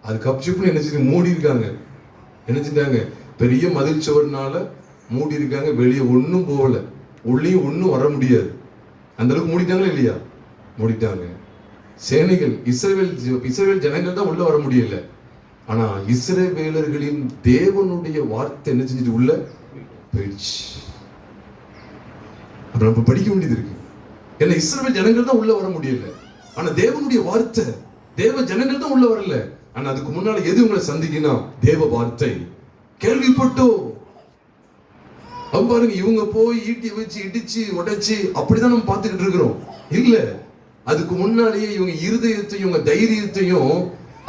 அது கப்சிப்புன்னு என்ன செஞ்சு மூடி இருக்காங்க. என்ன செஞ்சாங்க? பெரிய மதில் சுவர்னால மூடி இருக்காங்க, வெளியே ஒன்னும் போகல, உள்ளேயும் ஒன்னும் வர முடியாது. அந்த அளவுக்கு மூடிட்டாங்களா இல்லையா? மூடிட்டாங்க. சேனைகள், இஸ்ரவேல் ஜனங்கள் தான் உள்ள வர முடியல. ஆனா இஸ்ரவேலர்களின் தேவனுடைய வார்த்தை என்ன செஞ்சுட்டு? உள்ள போயிடுச்சு. அப்ப நம்ம படிக்க வேண்டியது இருக்கு. என்ன இஸ்ரவேல் ஜனங்கள் தான் உள்ள வர முடியல, ஆனா தேவனுடைய வார்த்தை, தேவ ஜனங்கள் தான் உள்ள வரல. ஆனா அதுக்கு முன்னால எது உங்களை சந்திக்கணும்? தேவ வார்த்தை. கேள்விப்பட்டோ பாருங்க, இவங்க போய் ஈட்டி வச்சு இடிச்சு உடைச்சு அப்படிதான் நம்ம பார்த்துக்கிட்டு இருக்கிறோம். இல்ல, அதுக்கு முன்னாலேயே இவங்க இருதயத்தையும் இவங்க தைரியத்தையும்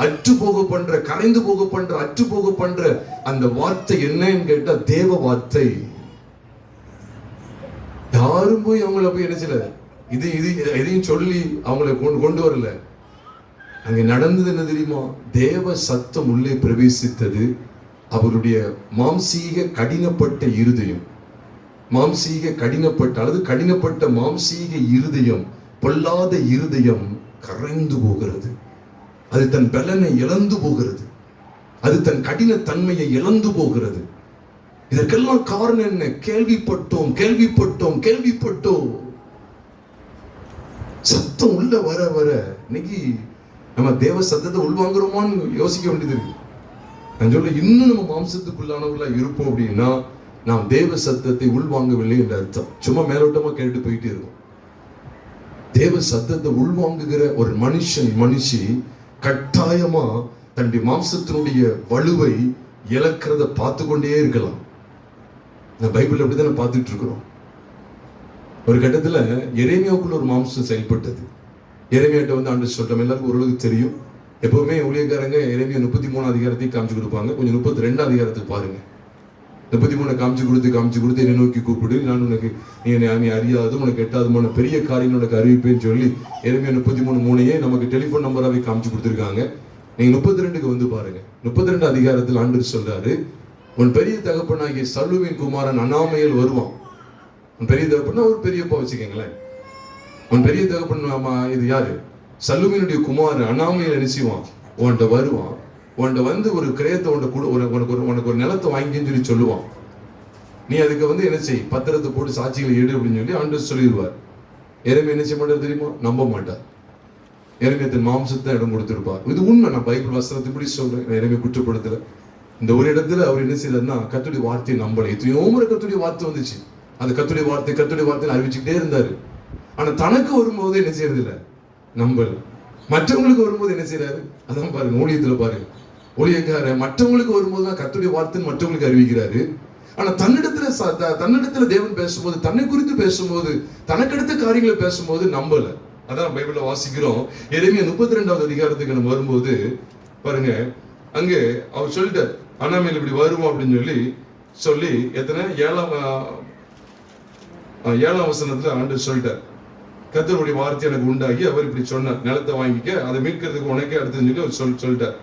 அற்று போக பண்ற, கரைந்து போக பண்ற, அற்று போக பண்ற அந்த வார்த்தை என்னன்னு கேட்டா தேவ வார்த்தை. யாரும் போய் அவங்கள போய் என்ன செய்யல, இது இது எதையும் சொல்லி அவங்களை கொண்டு வரல. அங்க நடந்தது என்ன தெரியுமா? தேவ சத்தம் உள்ளே பிரவேசித்தது. அவருடைய மாம்சீக கடினப்பட்ட இருதயம், மாம்சீக கடினப்பட்ட அல்லது கடினப்பட்ட மாம்சீக இருதயம், பொல்லாத இருதயம் கரைந்து போகிறது. அது தன் பலனை இழந்து போகிறது. அது தன் கடின தன்மையை இழந்து போகிறது. இதற்கெல்லாம் காரணம் என்ன? கேள்விப்பட்டோம் கேள்விப்பட்டோம் கேள்விப்பட்டோம். சத்தம் உள்ள வர வர இன்னைக்கு நம்ம தேவ சத்தத்தை உள்வாங்குறோமான்னு யோசிக்க வேண்டியது இருக்கு. நான் சொல்ல, இன்னும் நம்ம மாம்சத்துக்குள்ளானவர்களா இருப்போம் அப்படின்னா நாம் தேவ சத்தத்தை உள்வாங்கவில்லை என்ற அர்த்தம். சும்மா மேலோட்டமா கேட்டு போயிட்டே இருக்கும். தேவ சத்தத்தை உள்வாங்குகிற ஒரு மனுஷி கட்டாயமா தன்னுடைய மாம்சத்தினுடைய வலுவை இழக்கிறத பார்த்து கொண்டே இருக்கலாம். நான் பைபிள் அப்படித்தானே பார்த்துட்டு இருக்கிறோம். ஒரு கட்டத்துல எரேமியாவுக்குள்ள ஒரு மாம்சம் செயல்பட்டது. எரேமியாட்ட ஆண்டு சொல்றோம், எல்லாருக்கும் ஓரளவுக்கு தெரியும். எப்பவுமே ஊழியக்காரங்க எரேமியா 33 அதிகாரத்தை காமிச்சு கொடுப்பாங்க. கொஞ்சம் 32 அதிகாரத்துக்கு பாருங்க. 33 காமிச்சு கொடுத்து என்னை நோக்கி கூப்பிடு, நான் உனக்கு நீ அறியாது உனக்கு எட்டாதுமான பெரிய காரியம் உனக்கு அறிவிப்பேன்னு சொல்லி எரேமியா 33:3 நமக்கு டெலிபோன் நம்பராகவே காமிச்சு கொடுத்துருக்காங்க. நீங்க 32க்கு பாருங்க. 32 அதிகாரத்தில் ஆண்டவர் சொல்றாரு, உன் பெரிய தகப்பனாகிய சல்லூமின் குமாரன் அனாமையில் வருவான். உன் பெரிய தகப்பன்னா ஒரு பெரியப்பா வச்சுக்கங்களேன். உன் பெரிய தகப்பன் இது யாரு? சல்லூமினுடைய குமாரன் அனாமையில் நினைச்சுவான், உன்கிட்ட வருவான். உன்கிட்ட ஒரு கிரயத்தை உனக்கு ஒரு நிலத்தை வாங்கின்னு சொல்லி சொல்லுவான். நீ அதுக்கு என்ன செய், பத்திரத்தை போட்டு சாட்சிகளை எடு அப்படின்னு சொல்லி ஆண்டவர் சொல்லிடுவார். எரேமியா என்ன செய்ய மாட்டார் தெரியுமா? நம்ப மாட்டார். எரேமியா தன் மாம்சத்தை இடம் கொடுத்திருப்பார். இது உண்மை. நான் பைபிள் வசனத்தை இப்படி சொல்றேன், எரேமியா குற்றப்படுத்தல. இந்த ஒரு இடத்துல அவர் என்ன செய்யறாருன்னா கர்த்தருடைய வார்த்தையை நம்பல. எத்தனையோ முறை கர்த்தருடைய வார்த்தை வந்துச்சு. அந்த கர்த்தருடைய வார்த்தை அறிவிச்சுக்கிட்டே இருந்தாரு. ஆனா தனக்கு வரும்போது என்ன செய்யறது இல்ல, நம்பல. மற்றவங்களுக்கு வரும்போது என்ன செய்யறாரு? அதான் பாருங்க, ஊழியத்துல பாருங்க, ஊழியக்கார மற்றவங்களுக்கு வரும்போது தான் கர்த்தருடைய வார்த்தை மற்றவங்களுக்கு அறிவிக்கிறாரு. ஆனா தன்னிடத்துல தேவன் பேசும்போது, தன்னை குறித்து பேசும்போது, தனக்கடுத்த காரியங்களை பேசும்போது நம்பல. அதான் பைபிள்ல வாசிக்கிறோம். எரேமியா 32வது அதிகாரத்துக்கு நம்ம வரும்போது பாருங்க, அங்க அவர் சொல்லிட்டார், அனாமையில் இப்படி வருவோம் அப்படின்னு சொல்லி எத்தனை 7ஆம் வசனத்துல ஆண்டவர் சொல்லிட்டார், கர்த்தருடைய வார்த்தை எனக்கு உண்டாகி அவர் இப்படி சொன்னார், நிலத்தை வாங்கிக்க, அதை மீட்கிறதுக்கு உனக்கே அடுத்துன்னு சொல்லி அவர் சொல்லிட்டார்.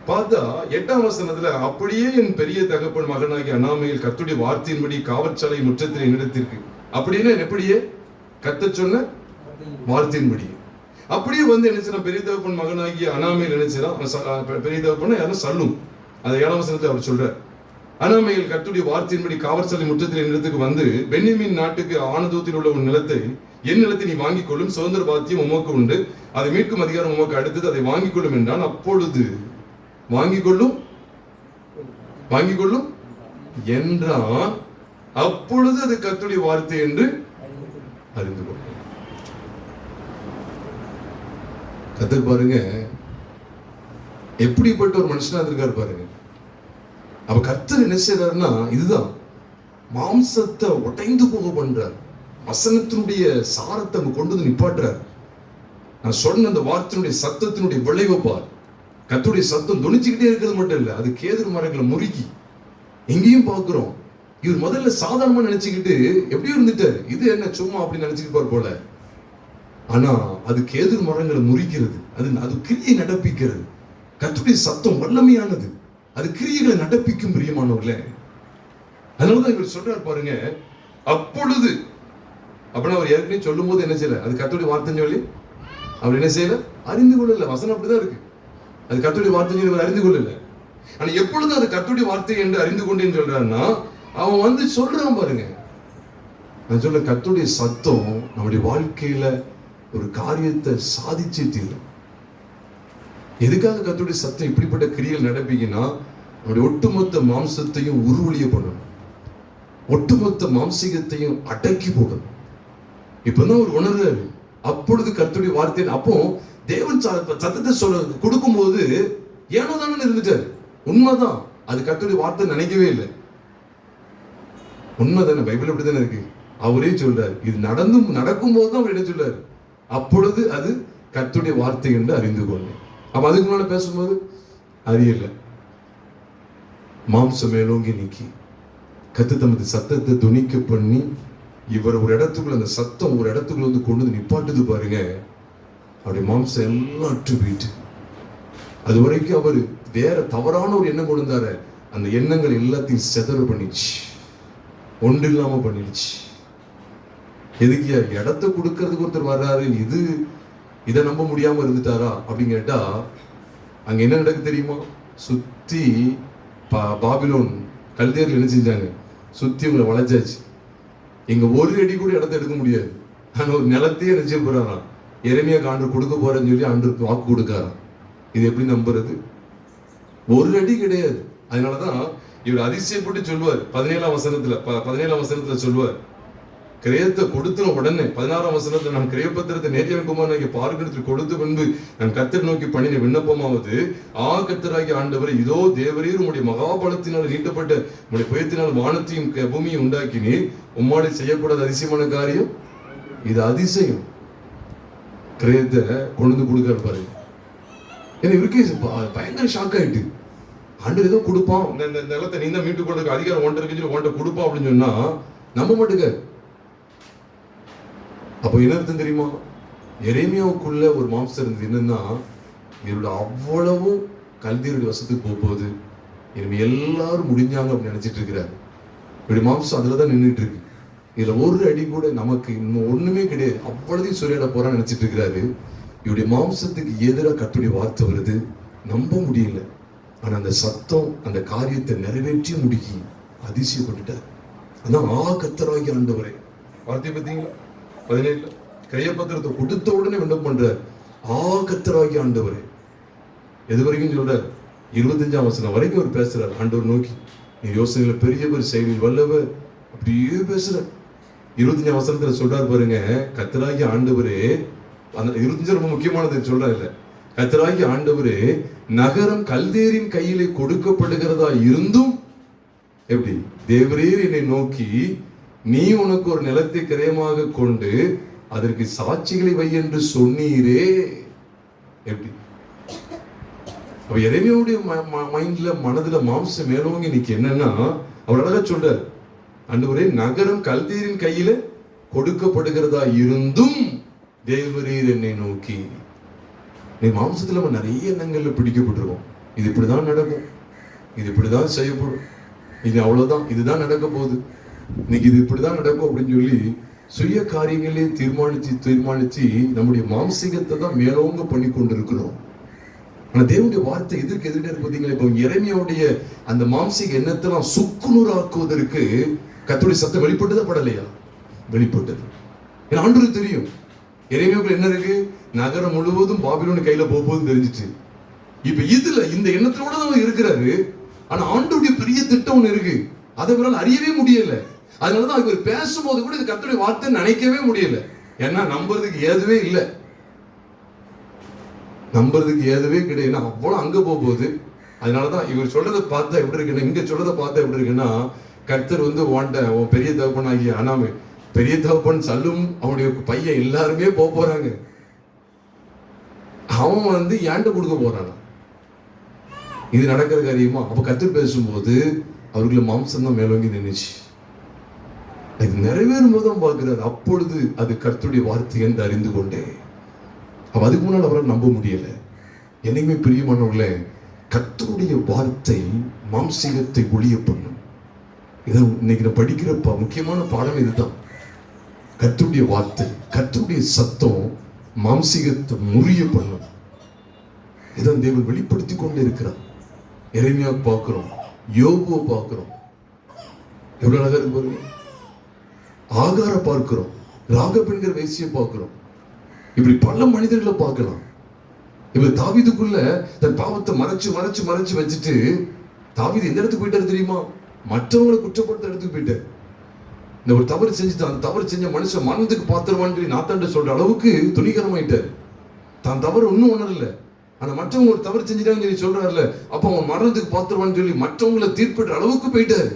பார்த்தா 8ஆம் வசனத்துல, அப்படியே என் பெரிய தகப்பன் மகனாகிய அனாமையில் கர்த்தருடைய வார்த்தையின்படி காவற்சாலை முற்றத்தில் என்னிடத்திற்கு, அப்படின்னு எப்படியே கர்த்தர் சொன்ன வார்த்தையின்படி அப்படியே என்ன செய்யலாம், பெரிய தகப்பன் மகனாகிய அனாமையில் நினைச்சான். பெரிய தகப்பன் யாரும் சல்லும், அதை 7ஆம் வசனத்துல அவர் சொல்றார், அனாமையில் கர்த்தருடைய வார்த்தையின்படி காவற்சாலை முற்றத்தில் என்னிடத்துக்கு பென்யமீன் நாட்டுக்கு ஆனதோத்தில் உள்ள ஒரு நிலத்தை, என் நிலத்தை நீ வாங்கிக் கொள்ளும், சுதந்திர பாத்தியம் உமக்கு உண்டு, அதை மீட்கும் அதிகாரம் உமக்கு அடுத்தது, அதை வாங்கிக் கொள்ளும் என்றான். அப்பொழுது வாங்கிக் கொள்ளும் என்றான். அப்பொழுது அது கர்த்தருடைய வார்த்தை என்று அறிந்து கொள்ளும். கர்த்தர் பாருங்க எப்படிப்பட்ட ஒரு மனுஷனா இருக்காரு பாருங்க. அப்ப கர்த்தர் என்ன செய்யறாருன்னா, இதுதான் மாம்சத்தை உடைந்து போக பண்றார். வசனத்தினுடைய சாரத்தை அங்க கொண்டு வந்து நிப்பாட்டுறார். நான் சொன்ன அந்த வார்த்தையினுடைய சத்தத்தினுடைய விளைவை பார். கர்த்தருடைய சத்தம் துணிச்சுக்கிட்டே இருக்கிறது மட்டும் இல்ல, அது கேதுரு மரங்களை முறுக்கி எங்கேயும் பார்க்கிறோம். இவர் முதல்ல சாதாரணமா நினைச்சுக்கிட்டு எப்படியும் இருந்துட்டாரு, இது என்ன சும்மா அப்படின்னு நினைச்சுக்கிட்டு போல. ஆனா அது கேதுரு மரங்களை முறிக்கிறது, அது கிரியை நடப்பிக்கிறது. கர்த்தருடைய சத்தம் வல்லமையானது, அது கிரியைகளை நடப்பிக்கும் பிரியமானவர்களே. அதனாலதான் இவர் சொல்றாரு பாருங்க, அப்பொழுது அப்படின்னா அவர் ஏற்கனவே சொல்லும் போது என்ன செய்யல, அது கர்த்தருடைய வார்த்தைன்னு சொல்லி அவர் என்ன செய்யல, அறிந்து கொள்ளல. வசனம் அப்படிதான் இருக்கு, அது கர்த்தருடைய வார்த்தைன்னு சொல்லி அவர் அறிந்து கொள்ளல. ஆனா எப்பொழுது அது கர்த்தருடைய வார்த்தை என்று அறிந்து கொண்டேன்னு சொல்றான்னா, அவன் சொல்றான் பாருங்க. நான் சொல்ல, கர்த்தருடைய சத்தம் நம்முடைய வாழ்க்கையில ஒரு காரியத்தை சாதிச்சே தீரும். எதுக்காக கர்த்தருடைய சத்தம் இப்படிப்பட்ட கிரியைகள் நடப்பீங்கன்னா, நம்முடைய ஒட்டுமொத்த மாம்சத்தையும் உருவொழிய பண்ணணும், ஒட்டுமொத்த மாம்சீகத்தையும் அடக்கி போடணும். இப்பதான் அவர் உணர்றாரு. அப்பொழுது கர்த்தருடைய வார்த்தை, அப்போ தேவன் சத்தத்தை சொல்ல கொடுக்கும்போது ஏனோ தானே இருந்துட்டாரு. உண்மைதான், அது கர்த்தருடைய வார்த்தை நினைக்கவே இல்லை. உண்மைதானே, பைபிள் அப்படித்தானே இருக்கு. அவரே சொல்றாரு, இது நடக்கும் போதுதான் அவர் என்ன சொல்றாரு, அப்பொழுது அது கர்த்தருடைய வார்த்தை என்று அறிந்து கொண்டேன். அப்ப அதுக்கு முன்னால பேசும்போது அறியல. மாம்சம் மேலோங்கி நீக்கி கத்து தமது சத்தத்தை துணிக்க பண்ணி இவர் ஒரு இடத்துக்குள்ள, அந்த சத்தம் ஒரு இடத்துக்குள்ள வந்து கொண்டு வந்து நிப்பாட்டுது பாருங்க. அப்படி மாம்சம் எல்லாம் அற்று போயிட்டு, அது வரைக்கும் அவர் வேற தவறான ஒரு எண்ணம் கொண்டு வந்தாரு. அந்த எண்ணங்கள் எல்லாத்தையும் செதற பண்ணிடுச்சு, ஒன்று இல்லாம பண்ணிடுச்சு. எதுக்கு இடத்தை கொடுக்கறதுக்கு ஒருத்தர் வர்றாரு, இதை நம்ப முடியாம இருந்துட்டாரா அப்படின்னு கேட்டா, அங்க என்ன நடக்கு தெரியுமா? சுத்தி பாபிலோன் கல்தேயர்கள் என்ன செஞ்சாங்க, சுத்தி உங்களை வளைச்சாச்சு. இங்க ஒரு அடி கூட இடத்த எடுக்க முடியாது. ஆனா ஒரு நிலத்தையே நினைச்சு போறாராம். எரேமியாக்கு ஆண்டவர் கொடுக்க போறேன்னு சொல்லி ஆண்டவர் வாக்கு கொடுக்காராம். இது எப்படி நம்புறது? ஒரு அடி கிடையாது. அதனாலதான் இவர் அதிசயப்பட்டு சொல்லுவார் 17ஆம் வசனத்துல சொல்லுவார், கிரயத்தை கொடுத்துன உடனே 16ஆம் வசனத்துல, நான் கிரயப்பத்திரத்தை நேர்த்தியகுமாரனாகிய பார்க்கடத்தில் கொடுத்து பின்பு நான் கர்த்தரை நோக்கி பண்ணின விண்ணப்பமாவது, கர்த்தராகிய ஆண்டவரை, இதோ தேவரீர் உம்முடைய மகாபலத்தினால் நீட்டப்பட்ட உம்முடைய புயத்தினால் வானத்தையும் பூமியும் உண்டாக்கினீர், உம்மாடி செய்யக்கூடாத அதிசயமான காரியம் இது. அதிசயம். கிரயத்தை கொண்டு வந்து கொடுக்காரு பாருங்க. ஏன்னா இவருக்கு பயங்கர ஷாக் ஆயிட்டு, ஆண்டவர் ஏதோ கொடுப்பான், இந்த நிலத்தை நீ தான் மீட்டு கொடுக்க அதிகாரம் ஒன்றை கொடுப்பான் அப்படின்னு சொன்னா நம்ப மாட்டுங்க. அப்போ என்ன அர்த்தம் தெரியுமா? எரேமியாவுக்குள்ள ஒரு மாம்சம் இருந்தது. என்னன்னா, இவரோட அவ்வளவும் கல்தேயருடைய வசத்துக்கு போகுது, இனிமே எல்லாரும் முடிஞ்சாங்க அப்படின்னு நினைச்சிட்டு இருக்கிறாரு. இப்படி மாம்சம் அதுலதான் நின்றுட்டு இருக்கு. இதுல ஒரு அடி கூட நமக்கு இன்னும் ஒண்ணுமே கிடையாது, அவ்வளதையும் சூறையாட போறான்னு நினைச்சிட்டு இருக்கிறாரு. இவருடைய மாம்சத்துக்கு எதிராக கர்த்தருடைய வார்த்தை வருது, நம்ப முடியல. ஆனா அந்த சத்தம் அந்த காரியத்தை நிறைவேற்றி முடிக்கி அதிசயப்பட்டுட்டார். அதான் கர்த்தராகிய ஆண்டவரே. வார்த்தை பார்த்தீங்களா? 17 கிரயப்பத்திரத்தை கொடுத்த உடனே விண்ணப்பம் பண்றார், கர்த்தராகிய ஆண்டவரே. எது வரைக்கும் சொல்றார்? 25ஆம் வசனம் வரைக்கும் அவர் பேசுறார். ஆண்டவர் நோக்கி, நீ யோசனையில பெரியவர், செயலில் வல்லவர், அப்படியே பேசுற. 25ஆம் வசனத்துல சொல்றாரு பாருங்க, கர்த்தராகிய ஆண்டவரே. அந்த 25 ரொம்ப முக்கியமானது சொல்றாரு இல்ல, கர்த்தராகிய ஆண்டவரே, நகரம் கல்தேயரின் கையிலே கொடுக்கப்படுகிறதா இருந்தும், எப்படி தேவரீர் என்னை நோக்கி, நீ உனக்கு ஒரு நிலத்தை கிரயமாக கொண்டு அதற்கு சாட்சிகளை வை என்று சொன்னீரே. எப்படி? அப்ப எரேமியாவுடைய மைண்ட்ல, மனதுல மாம்சம் மேலோங்கி நிக்க என்னன்னா, அவர் அழகா சொல்றார், ஆண்டவரே, நகரம் கல்தேயரின் கையில கொடுக்கப்படுகிறதா இருந்தும் தேவரீர் என்னை நோக்கி. நீ மாம்சத்துல நம்ம நிறைய எண்ணங்கள்ல பிடிக்கப்பட்டிருக்கோம். இது இப்படிதான் நடக்கும், இது இப்படிதான் செய்யப்படும், இது அவ்வளவுதான், இதுதான் நடக்க போகுது, இன்னைக்கு இது இப்படிதான் நடக்கும் அப்படின்னு சொல்லி சுய காரியங்களே தீர்மானிச்சு நம்முடைய மாம்சீகத்தை தான் மேலோங்க பண்ணி கொண்டு இருக்கிறோம். ஆனா தேவனுடைய வார்த்தை எதற்கு எதிர்த்து பார்த்தீங்களா? இப்போ எரேமியாவுடைய அந்த மாம்சீக எண்ணத்தெல்லாம் சுக்குநூறாக்குவதற்கு கர்த்தருடைய சத்தம் வெளிப்பட்டதா படலையா? வெளிப்பட்டது. ஏன்னா ஆண்டவருக்கு தெரியும் எரேமியாவுக்கு என்ன இருக்கு, நகரம் முழுவதும் பாபிலோன் கையில போகுதுன்னு தெரிஞ்சிச்சு. இப்ப இதுல இந்த எண்ணத்தோட தான் இருக்கிறாரு. ஆனா ஆண்டவருடைய பெரிய திட்டம் ஒண்ணு இருக்கு, அதை இவரால் அறியவே முடியல. அதனாலதான் இவர் பேசும்போது கூட இது கர்த்தருடைய வார்த்தை நினைக்கவே முடியல. ஏன்னா நம்புறதுக்கு ஏதுவே இல்லை, நம்புறதுக்கு ஏதுவே கிடையாது. அவ்வளவு அங்க போகுது. அதனாலதான் இவர் சொல்றதை பார்த்தா எப்படி இருக்குன்னா, இங்க சொல்றதை பார்த்தா எப்படி இருக்குன்னா, கர்த்தர் வந்து உன் பெரிய தகப்பன் ஆகிய அனாமே, பெரிய தகப்பன் சல்லும் அவனுடைய பையன் எல்லாருமே போறாங்க, அவன் வந்து ஏண்ட கொடுக்க போறான். இது நடக்கிற காரியமா? அப்ப கர்த்தர் பேசும்போது அவர்களை மாம்சம் தான் மேலோங்கி நின்னுச்சு. இது நிறைவேறும் போதுதான் பார்க்கிறார், அப்பொழுது அது கர்த்தருடைய வார்த்தை என்று அறிந்து கொண்டேன். அப்ப அதுக்கு முன்னால் அவரால் நம்ப முடியல. என்னைக்குமே பிரியமானவர்களே, கர்த்தருடைய வார்த்தை மாம்சீகத்தை ஒழிய பண்ணும். இதை இன்னைக்கு நான் படிக்கிற முக்கியமான பாடம் இதுதான். கர்த்தருடைய வார்த்தை, கர்த்தருடைய சத்தம் மாம்சீகத்தை முறிய பண்ணும். இதான் தேவன் வெளிப்படுத்தி கொண்டே இருக்கிறார். எரேமியா பார்க்கிறோம், யோபுவை பார்க்கிறோம், எவ்வளவு அழகா இருக்கு பாருங்க. ஆகார பார்க்கிறோம், ராகப் என்கிற வேசியை பார்க்கிறோம். இப்படி பல மனிதர்களை பார்க்கலாம். இப்ப தாவீதுக்குள்ள தன் பாவத்தை மறைச்சு மறைச்சு மறைச்சு வச்சுட்டு தாவீது எந்த இடத்துக்கு போயிட்டாரு தெரியுமா? மற்றவங்களை குற்றப்படுத்த இடத்துக்கு போயிட்டார். இந்த ஒரு தவறு செஞ்சுட்டான், அந்த தவறு செஞ்ச மனுஷன் மரணத்துக்கு பாத்திரவான்னு சொல்லி நாத்தாண்ட சொல்ற அளவுக்கு துணிகரமாயிட்டாரு. தான் தவறு ஒன்றும் உணரல, ஆனா மற்றவங்க ஒரு தவறு செஞ்சுட்டாங்கன்னு சொல்லி சொல்றாருல, அப்ப அவன் மரணத்துக்கு பாத்திரவான்னு சொல்லி மற்றவங்களை தீர்ப்பிடுற அளவுக்கு போயிட்டாரு.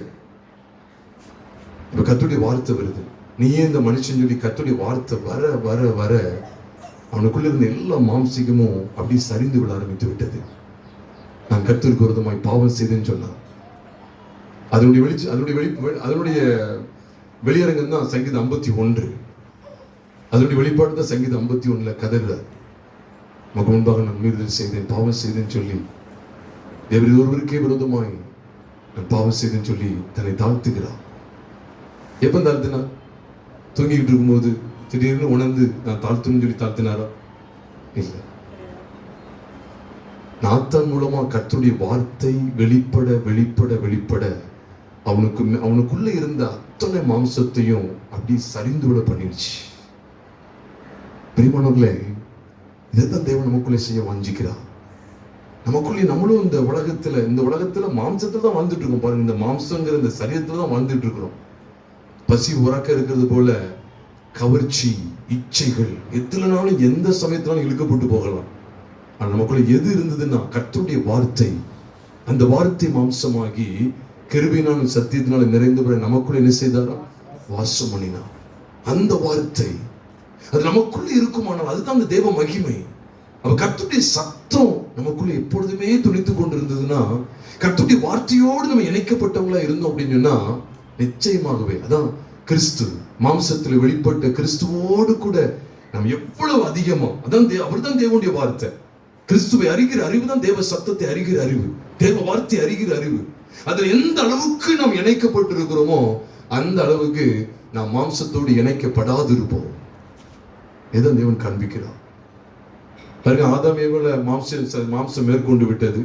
இப்ப கர்த்தருடைய வார்த்தை வருது, நீயே இந்த மனுஷன் சொல்லி கர்த்தருடைய வார்த்தை வர வர வர அவனுக்குள்ள இருந்த எல்லா மாம்சிகமும் அப்படி சரிந்து விட ஆரம்பித்து விட்டது. நான் கர்த்தருக்கு விரோதமாய் பாவம் செய்தேன்னு சொன்னான். அதனுடைய வெளியரங்கம் தான் சங்கீதம் 51. அதனுடைய வெளிப்பாடு தான் சங்கீதம் 51 கதறுறார். மக முன்பாக நான் மீறுதல் செய்தேன், பாவம் செய்தேன்னு சொல்லி, தேவரீர் ஒருவருக்கே விரோதமாய் நான் பாவம் செய்தேன்னு சொல்லி தன்னை தாழ்த்துகிறார். எப்ப தாழ்த்தினா? தூங்கிக்கிட்டு இருக்கும்போது திடீர்னு உணர்ந்து நான் தாழ்த்தணும்னு சொல்லி தாழ்த்தினாரா? இல்லை. நாத்தான் மூலமா கர்த்தருடைய வார்த்தை வெளிப்பட வெளிப்பட வெளிப்பட அவனுக்குள்ள இருந்த அத்தனை மாம்சத்தையும் அப்படி சரிந்து விட பண்ணிடுச்சு. பிரியமானவர்களே, இதைத்தான் தேவன் நமக்குள்ளே செய்ய வாஞ்சிக்கிறார். நமக்குள்ளே நம்மளும் இந்த உலகத்துல மாம்சத்துல தான் வாழ்ந்துட்டு இருக்கோம். பாருங்க, இந்த மாம்சங்கிற இந்த சரீரத்துல தான் வாழ்ந்துட்டு இருக்கிறோம். பசி உறக்க இருக்கிறது போல கவர்ச்சி, இச்சைகள் எத்தனை நாளும் எந்த சமயத்தினாலும் இழுக்கப்பட்டு போகலாம். ஆனா நமக்குள்ள எது இருந்ததுன்னா கர்த்தருடைய வார்த்தை. அந்த வார்த்தை மாம்சமாகி கிருபையினாலும் சத்தியத்தினாலும் நிறைந்தபடி நமக்குள்ள என்ன செய்தாரா? வாசம் பண்ணினா. அந்த வார்த்தை அது நமக்குள்ள இருக்குமானால் அதுதான் அந்த தேவ மகிமை. அப்ப கர்த்தருடைய சத்தம் நமக்குள்ள எப்பொழுதுமே துணித்து கொண்டிருந்ததுன்னா, கர்த்தருடைய வார்த்தையோடு நம்ம இணைக்கப்பட்டவங்களா இருந்தோம் அப்படின்னு சொன்னா நிச்சயமாகவே அதான் கிறிஸ்து மாம்சத்தில் வெளிப்பட்ட கிறிஸ்துவோடு கூட நம்ம எவ்வளவு அதிகமா, அதான் அவர்தான் தேவனுடைய வார்த்தை. கிறிஸ்துவை அறிகிற அறிவு தான் தேவ சத்தத்தை அறிகிற அறிவு, தேவ வார்த்தை அறிகிற அறிவு. அதுல எந்த அளவுக்கு நாம் இணைக்கப்பட்டு இருக்கிறோமோ அந்த அளவுக்கு நாம் மாம்சத்தோடு இணைக்கப்படாது இருப்போம். இதான் தேவன் காண்பிக்கிறார். பாருங்க, ஆதாம் ஏவாளை மாம்சம் மேற்கொண்டு விட்டது.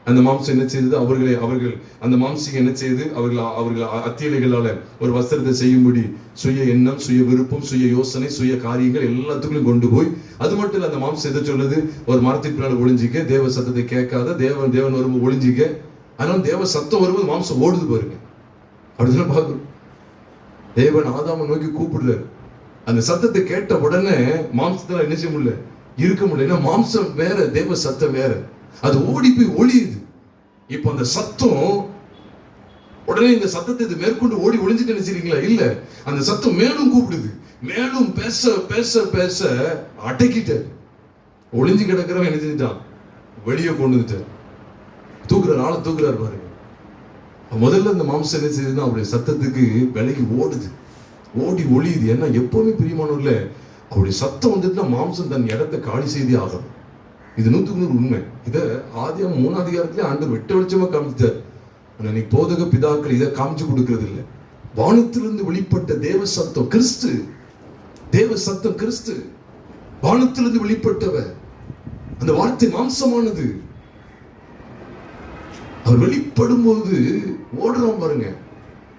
அந்த மாம்சம் என்ன செய்தது? அவர்கள் அந்த மாம்சம் என்ன செய்து அவர்கள் அத்தியலைகளால ஒரு வஸ்திரத்தை செய்யும்படி சுய எண்ணம், சுய விருப்பம், சுய யோசனை, சுய காரியங்கள் எல்லாத்துக்கும் கொண்டு போய், அது மட்டும் இல்ல, அந்த மாம்சம் எதை சொல்லுது? ஒரு மரத்திற்கு பின்னால ஒளிஞ்சிக்க, தேவ சத்தத்தை கேட்காத, தேவன் வரும்போது ஒளிஞ்சிக்க. அதனால தேவ சத்தம் வரும்போது மாம்சம் ஓடுது பாருங்க. அப்படிதான் பார்க்கணும். தேவன் ஆதாமை நோக்கி கூப்பிடுறாரு. அந்த சத்தத்தை கேட்ட உடனே மாம்சத்துல என்ன செய்ய முடியல, இருக்க முடியல. ஏன்னா மாம்சம் வேற, தேவ சத்தம் வேற. அது ஓடி போய் ஒளியுது. இப்ப அந்த சத்தம் உடனே இந்த சத்தத்தை இது மேற்கொண்டு ஓடி ஒளிஞ்சிட்டு நினைச்சிருக்கீங்களா? இல்ல, அந்த சத்தம் மேலும் கூப்பிடுது. மேலும் பேச பேச பேச அடக்கிட்ட ஒளிஞ்சு கிடக்கிறவன் என்ன செஞ்சான்? வெளியே கொண்டு வந்துட்டார். ஆளை தூக்குறாரு பாருங்க. முதல்ல இந்த மாம்சம் என்ன செய்யுதுன்னா அவருடைய சத்தத்துக்கு விலகி ஓடுது, ஓடி ஒளியுது. ஏன்னா எப்பவுமே பிரியமானவர்கள அவருடைய சத்தம் வந்துட்டுனா மாம்சம் தன் இடத்தை காலி செய்தே ஆகணும். இது 100% உண்மை. இதை ஆதியாகமம் 3ஆம் அதிகாரத்திலே ஆண்டவர் வெட்ட வெளிச்சமா காமிச்சார். ஆனா நீ போதக பிதாக்கள் இதை காமிச்சு கொடுக்கறது இல்லை. வானத்திலிருந்து வெளிப்பட்ட தேவ சத்தம் கிறிஸ்து, தேவ சத்தம் கிறிஸ்து, வானத்திலிருந்து வெளிப்பட்டவர். அந்த வார்த்தை மாம்சமானது. அவர் வெளிப்படும் போது ஓடுறோம் பாருங்க.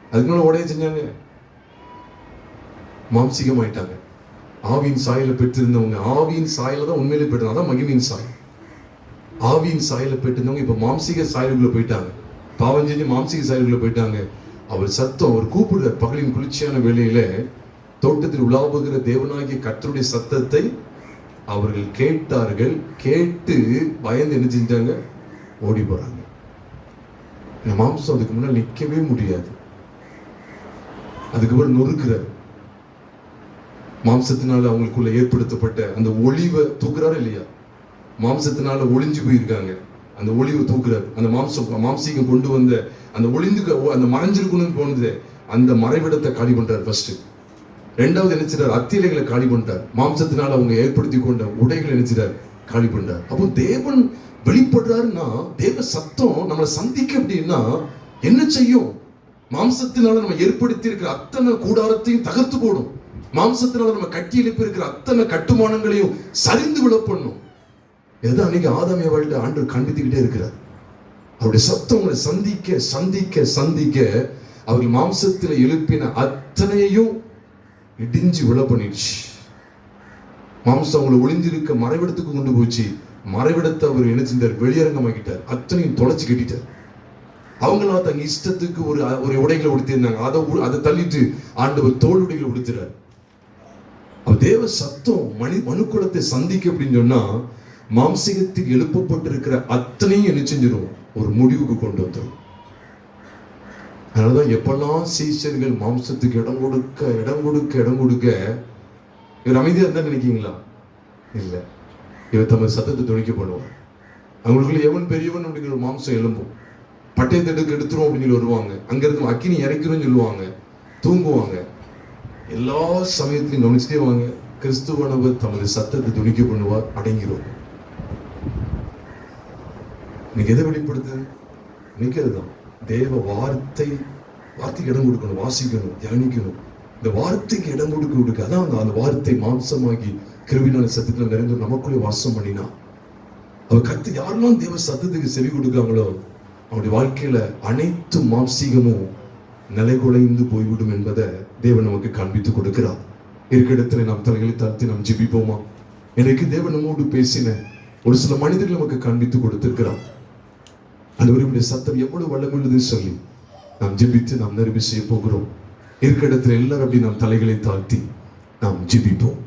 அதுக்கு மேல உடைய செஞ்சாங்க, மாம்சிகம் ஆயிட்டாங்க. ஆவியின் சாயலை பெற்றிருந்தவங்க ஆவியின் சாயல தான் உண்மையிலே பெற்றாங்க. அதான் மகிமையின் சாயல். ஆவியின் சாயலை பெற்றிருந்தவங்க இப்ப மாம்சிக சாயலுக்குள்ள போயிட்டாங்க. பாவம் செஞ்சு மாம்சிக சாயலுக்குள்ள போயிட்டாங்க. அவர் சத்தம், அவர் கூப்பிடுற பகலின் குளிர்ச்சியான வேளையில தோட்டத்தில் உலாவுகிற தேவனாகிய கர்த்தருடைய சத்தத்தை அவர்கள் கேட்டார்கள். கேட்டு பயந்து என்ன செஞ்சாங்க? ஓடி போறாங்க. மாம்சம் அதுக்கு முன்னால் நிற்கவே முடியாது. அதுக்கப்புறம் நொறுக்கிறார். மாம்சத்தினால அவங்களுக்குள்ள ஏற்படுத்தப்பட்ட அந்த ஒளிவை தூக்குறாரு இல்லையா? மாம்சத்தினால ஒளிஞ்சு போயிருக்காங்க, அந்த ஒளிவை தூக்குறாரு. அந்த மாம்சீகம் கொண்டு வந்த அந்த அந்த மறைஞ்சிருக்கணும்னு போனது, அந்த மறைவிடத்தை காலி பண்றாரு ஃபர்ஸ்ட். ரெண்டாவது நினைச்சார், அத்தியலைகளை காலி பண்றார். மாம்சத்தினால அவங்க ஏற்படுத்தி கொண்ட உடைகளை நினைச்சார், காலி பண்றார். அப்போ தேவன் வெளிப்படுறாருன்னா, தேவ சத்தம் நம்மளை சந்திக்க அப்படின்னா என்ன செய்யும்? மாம்சத்தினால நம்ம ஏற்படுத்தி இருக்கிற அத்தனை கூடாரத்தையும் தகர்த்து போடும். மாம்சத்தினால நம்ம கட்டி எழுப்பி இருக்கிற அத்தனை கட்டுமானங்களையும் சரிந்து விட பண்ணும். இதுதான் அன்னைக்கு ஆதாம் ஏவாளை ஆண்டவர் கண்டித்துக்கிட்டே இருக்கிறார். அவருடைய சத்தம் உங்களை சந்திக்க சந்திக்க சந்திக்க அவர்கள் மாம்சத்தில் எழுப்பின அத்தனையும் இடிஞ்சு விழ பண்ணிடுச்சு. மாம்சம் அவங்களை ஒளிஞ்சிருக்க மறைவிடத்துக்கு கொண்டு போச்சு. மறைவிடத்தை அவர் என்ன செஞ்சார்? வெளியரங்கமாக்கிட்டார். அத்தனையும் தொலைச்சு கட்டிட்டார். அவங்களா தங்க இஷ்டத்துக்கு ஒரு உடைகளை உடுத்திருந்தாங்க. அதை தள்ளிட்டு ஆண்டவர் தோல் உடைகளை உடுத்துறாரு. தேவ சத்தம் மனுக்குலத்தை சந்திக்க அப்படின்னு சொன்னா மாம்சீகத்தில் எழுப்பப்பட்டிருக்கிற அத்தனையும் என்ன செஞ்சிடும், ஒரு முடிவுக்கு கொண்டு வந்துடும். அதனாலதான் எப்பெல்லாம் சீஷர்கள் மாம்சத்துக்கு இடம் கொடுக்க இவர் அமைதியா இருந்தா நினைக்கீங்களா? இல்ல, இவர் தமது சத்தத்தை துணிக்க பண்ணுவார். அவங்களுக்குள்ள எவன் பெரியவன் அப்படிங்கிற ஒரு மாம்சம் எழும்பும். பட்டயத்தை எடுத்துரும் அப்படின்னு வருவாங்க, அங்கிருந்து அக்கினி இறைக்கிறோம்னு சொல்லுவாங்க, தூங்குவாங்க. எல்லா சமயத்திலையும் கவனிச்சுட்டே வாங்க, கிறிஸ்துவானவர் தமது சத்தத்தை துணிக்க பண்ணுவார், அடங்கிரும். இன்னைக்கு எதை வெளிப்படுத்துது? இன்னைக்கு அதுதான் தேவ வார்த்தைக்கு இடம் கொடுக்கணும், வாசிக்கணும், தியானிக்கணும். இந்த வார்த்தைக்கு இடம் கொடுக்க அதான் அந்த வார்த்தை மாம்சமாகி கிருபினால சத்தத்துல நிறைந்து நமக்குள்ளே வாசம் பண்ணினா அவர் கத்து யாரெல்லாம் தேவ சத்தத்துக்கு செவி கொடுக்காங்களோ அவருடைய வாழ்க்கையில அனைத்து மாம்சீகமும் நிலைகுலைந்து போய்விடும் என்பதை தேவன் நமக்கு காண்பித்து கொடுக்கிறார். இருக்க இடத்துல நாம் தலைகளை தாழ்த்தி நாம் ஜெபிப்போமா? எனக்கு தேவன் நம்மோடு பேசின ஒரு சில மனிதர்கள் நமக்கு காண்பித்து கொடுத்திருக்கிறார். அனைவருடைய சத்தம் எவ்வளவு வல்லமுள்ளது சொல்லி நாம் ஜெபித்து நாம் நிறைவு செய்ய போகிறோம். இருக்க இடத்துல எல்லாரும் அப்படி நாம் தலைகளை தாழ்த்தி நாம் ஜெபிப்போம்.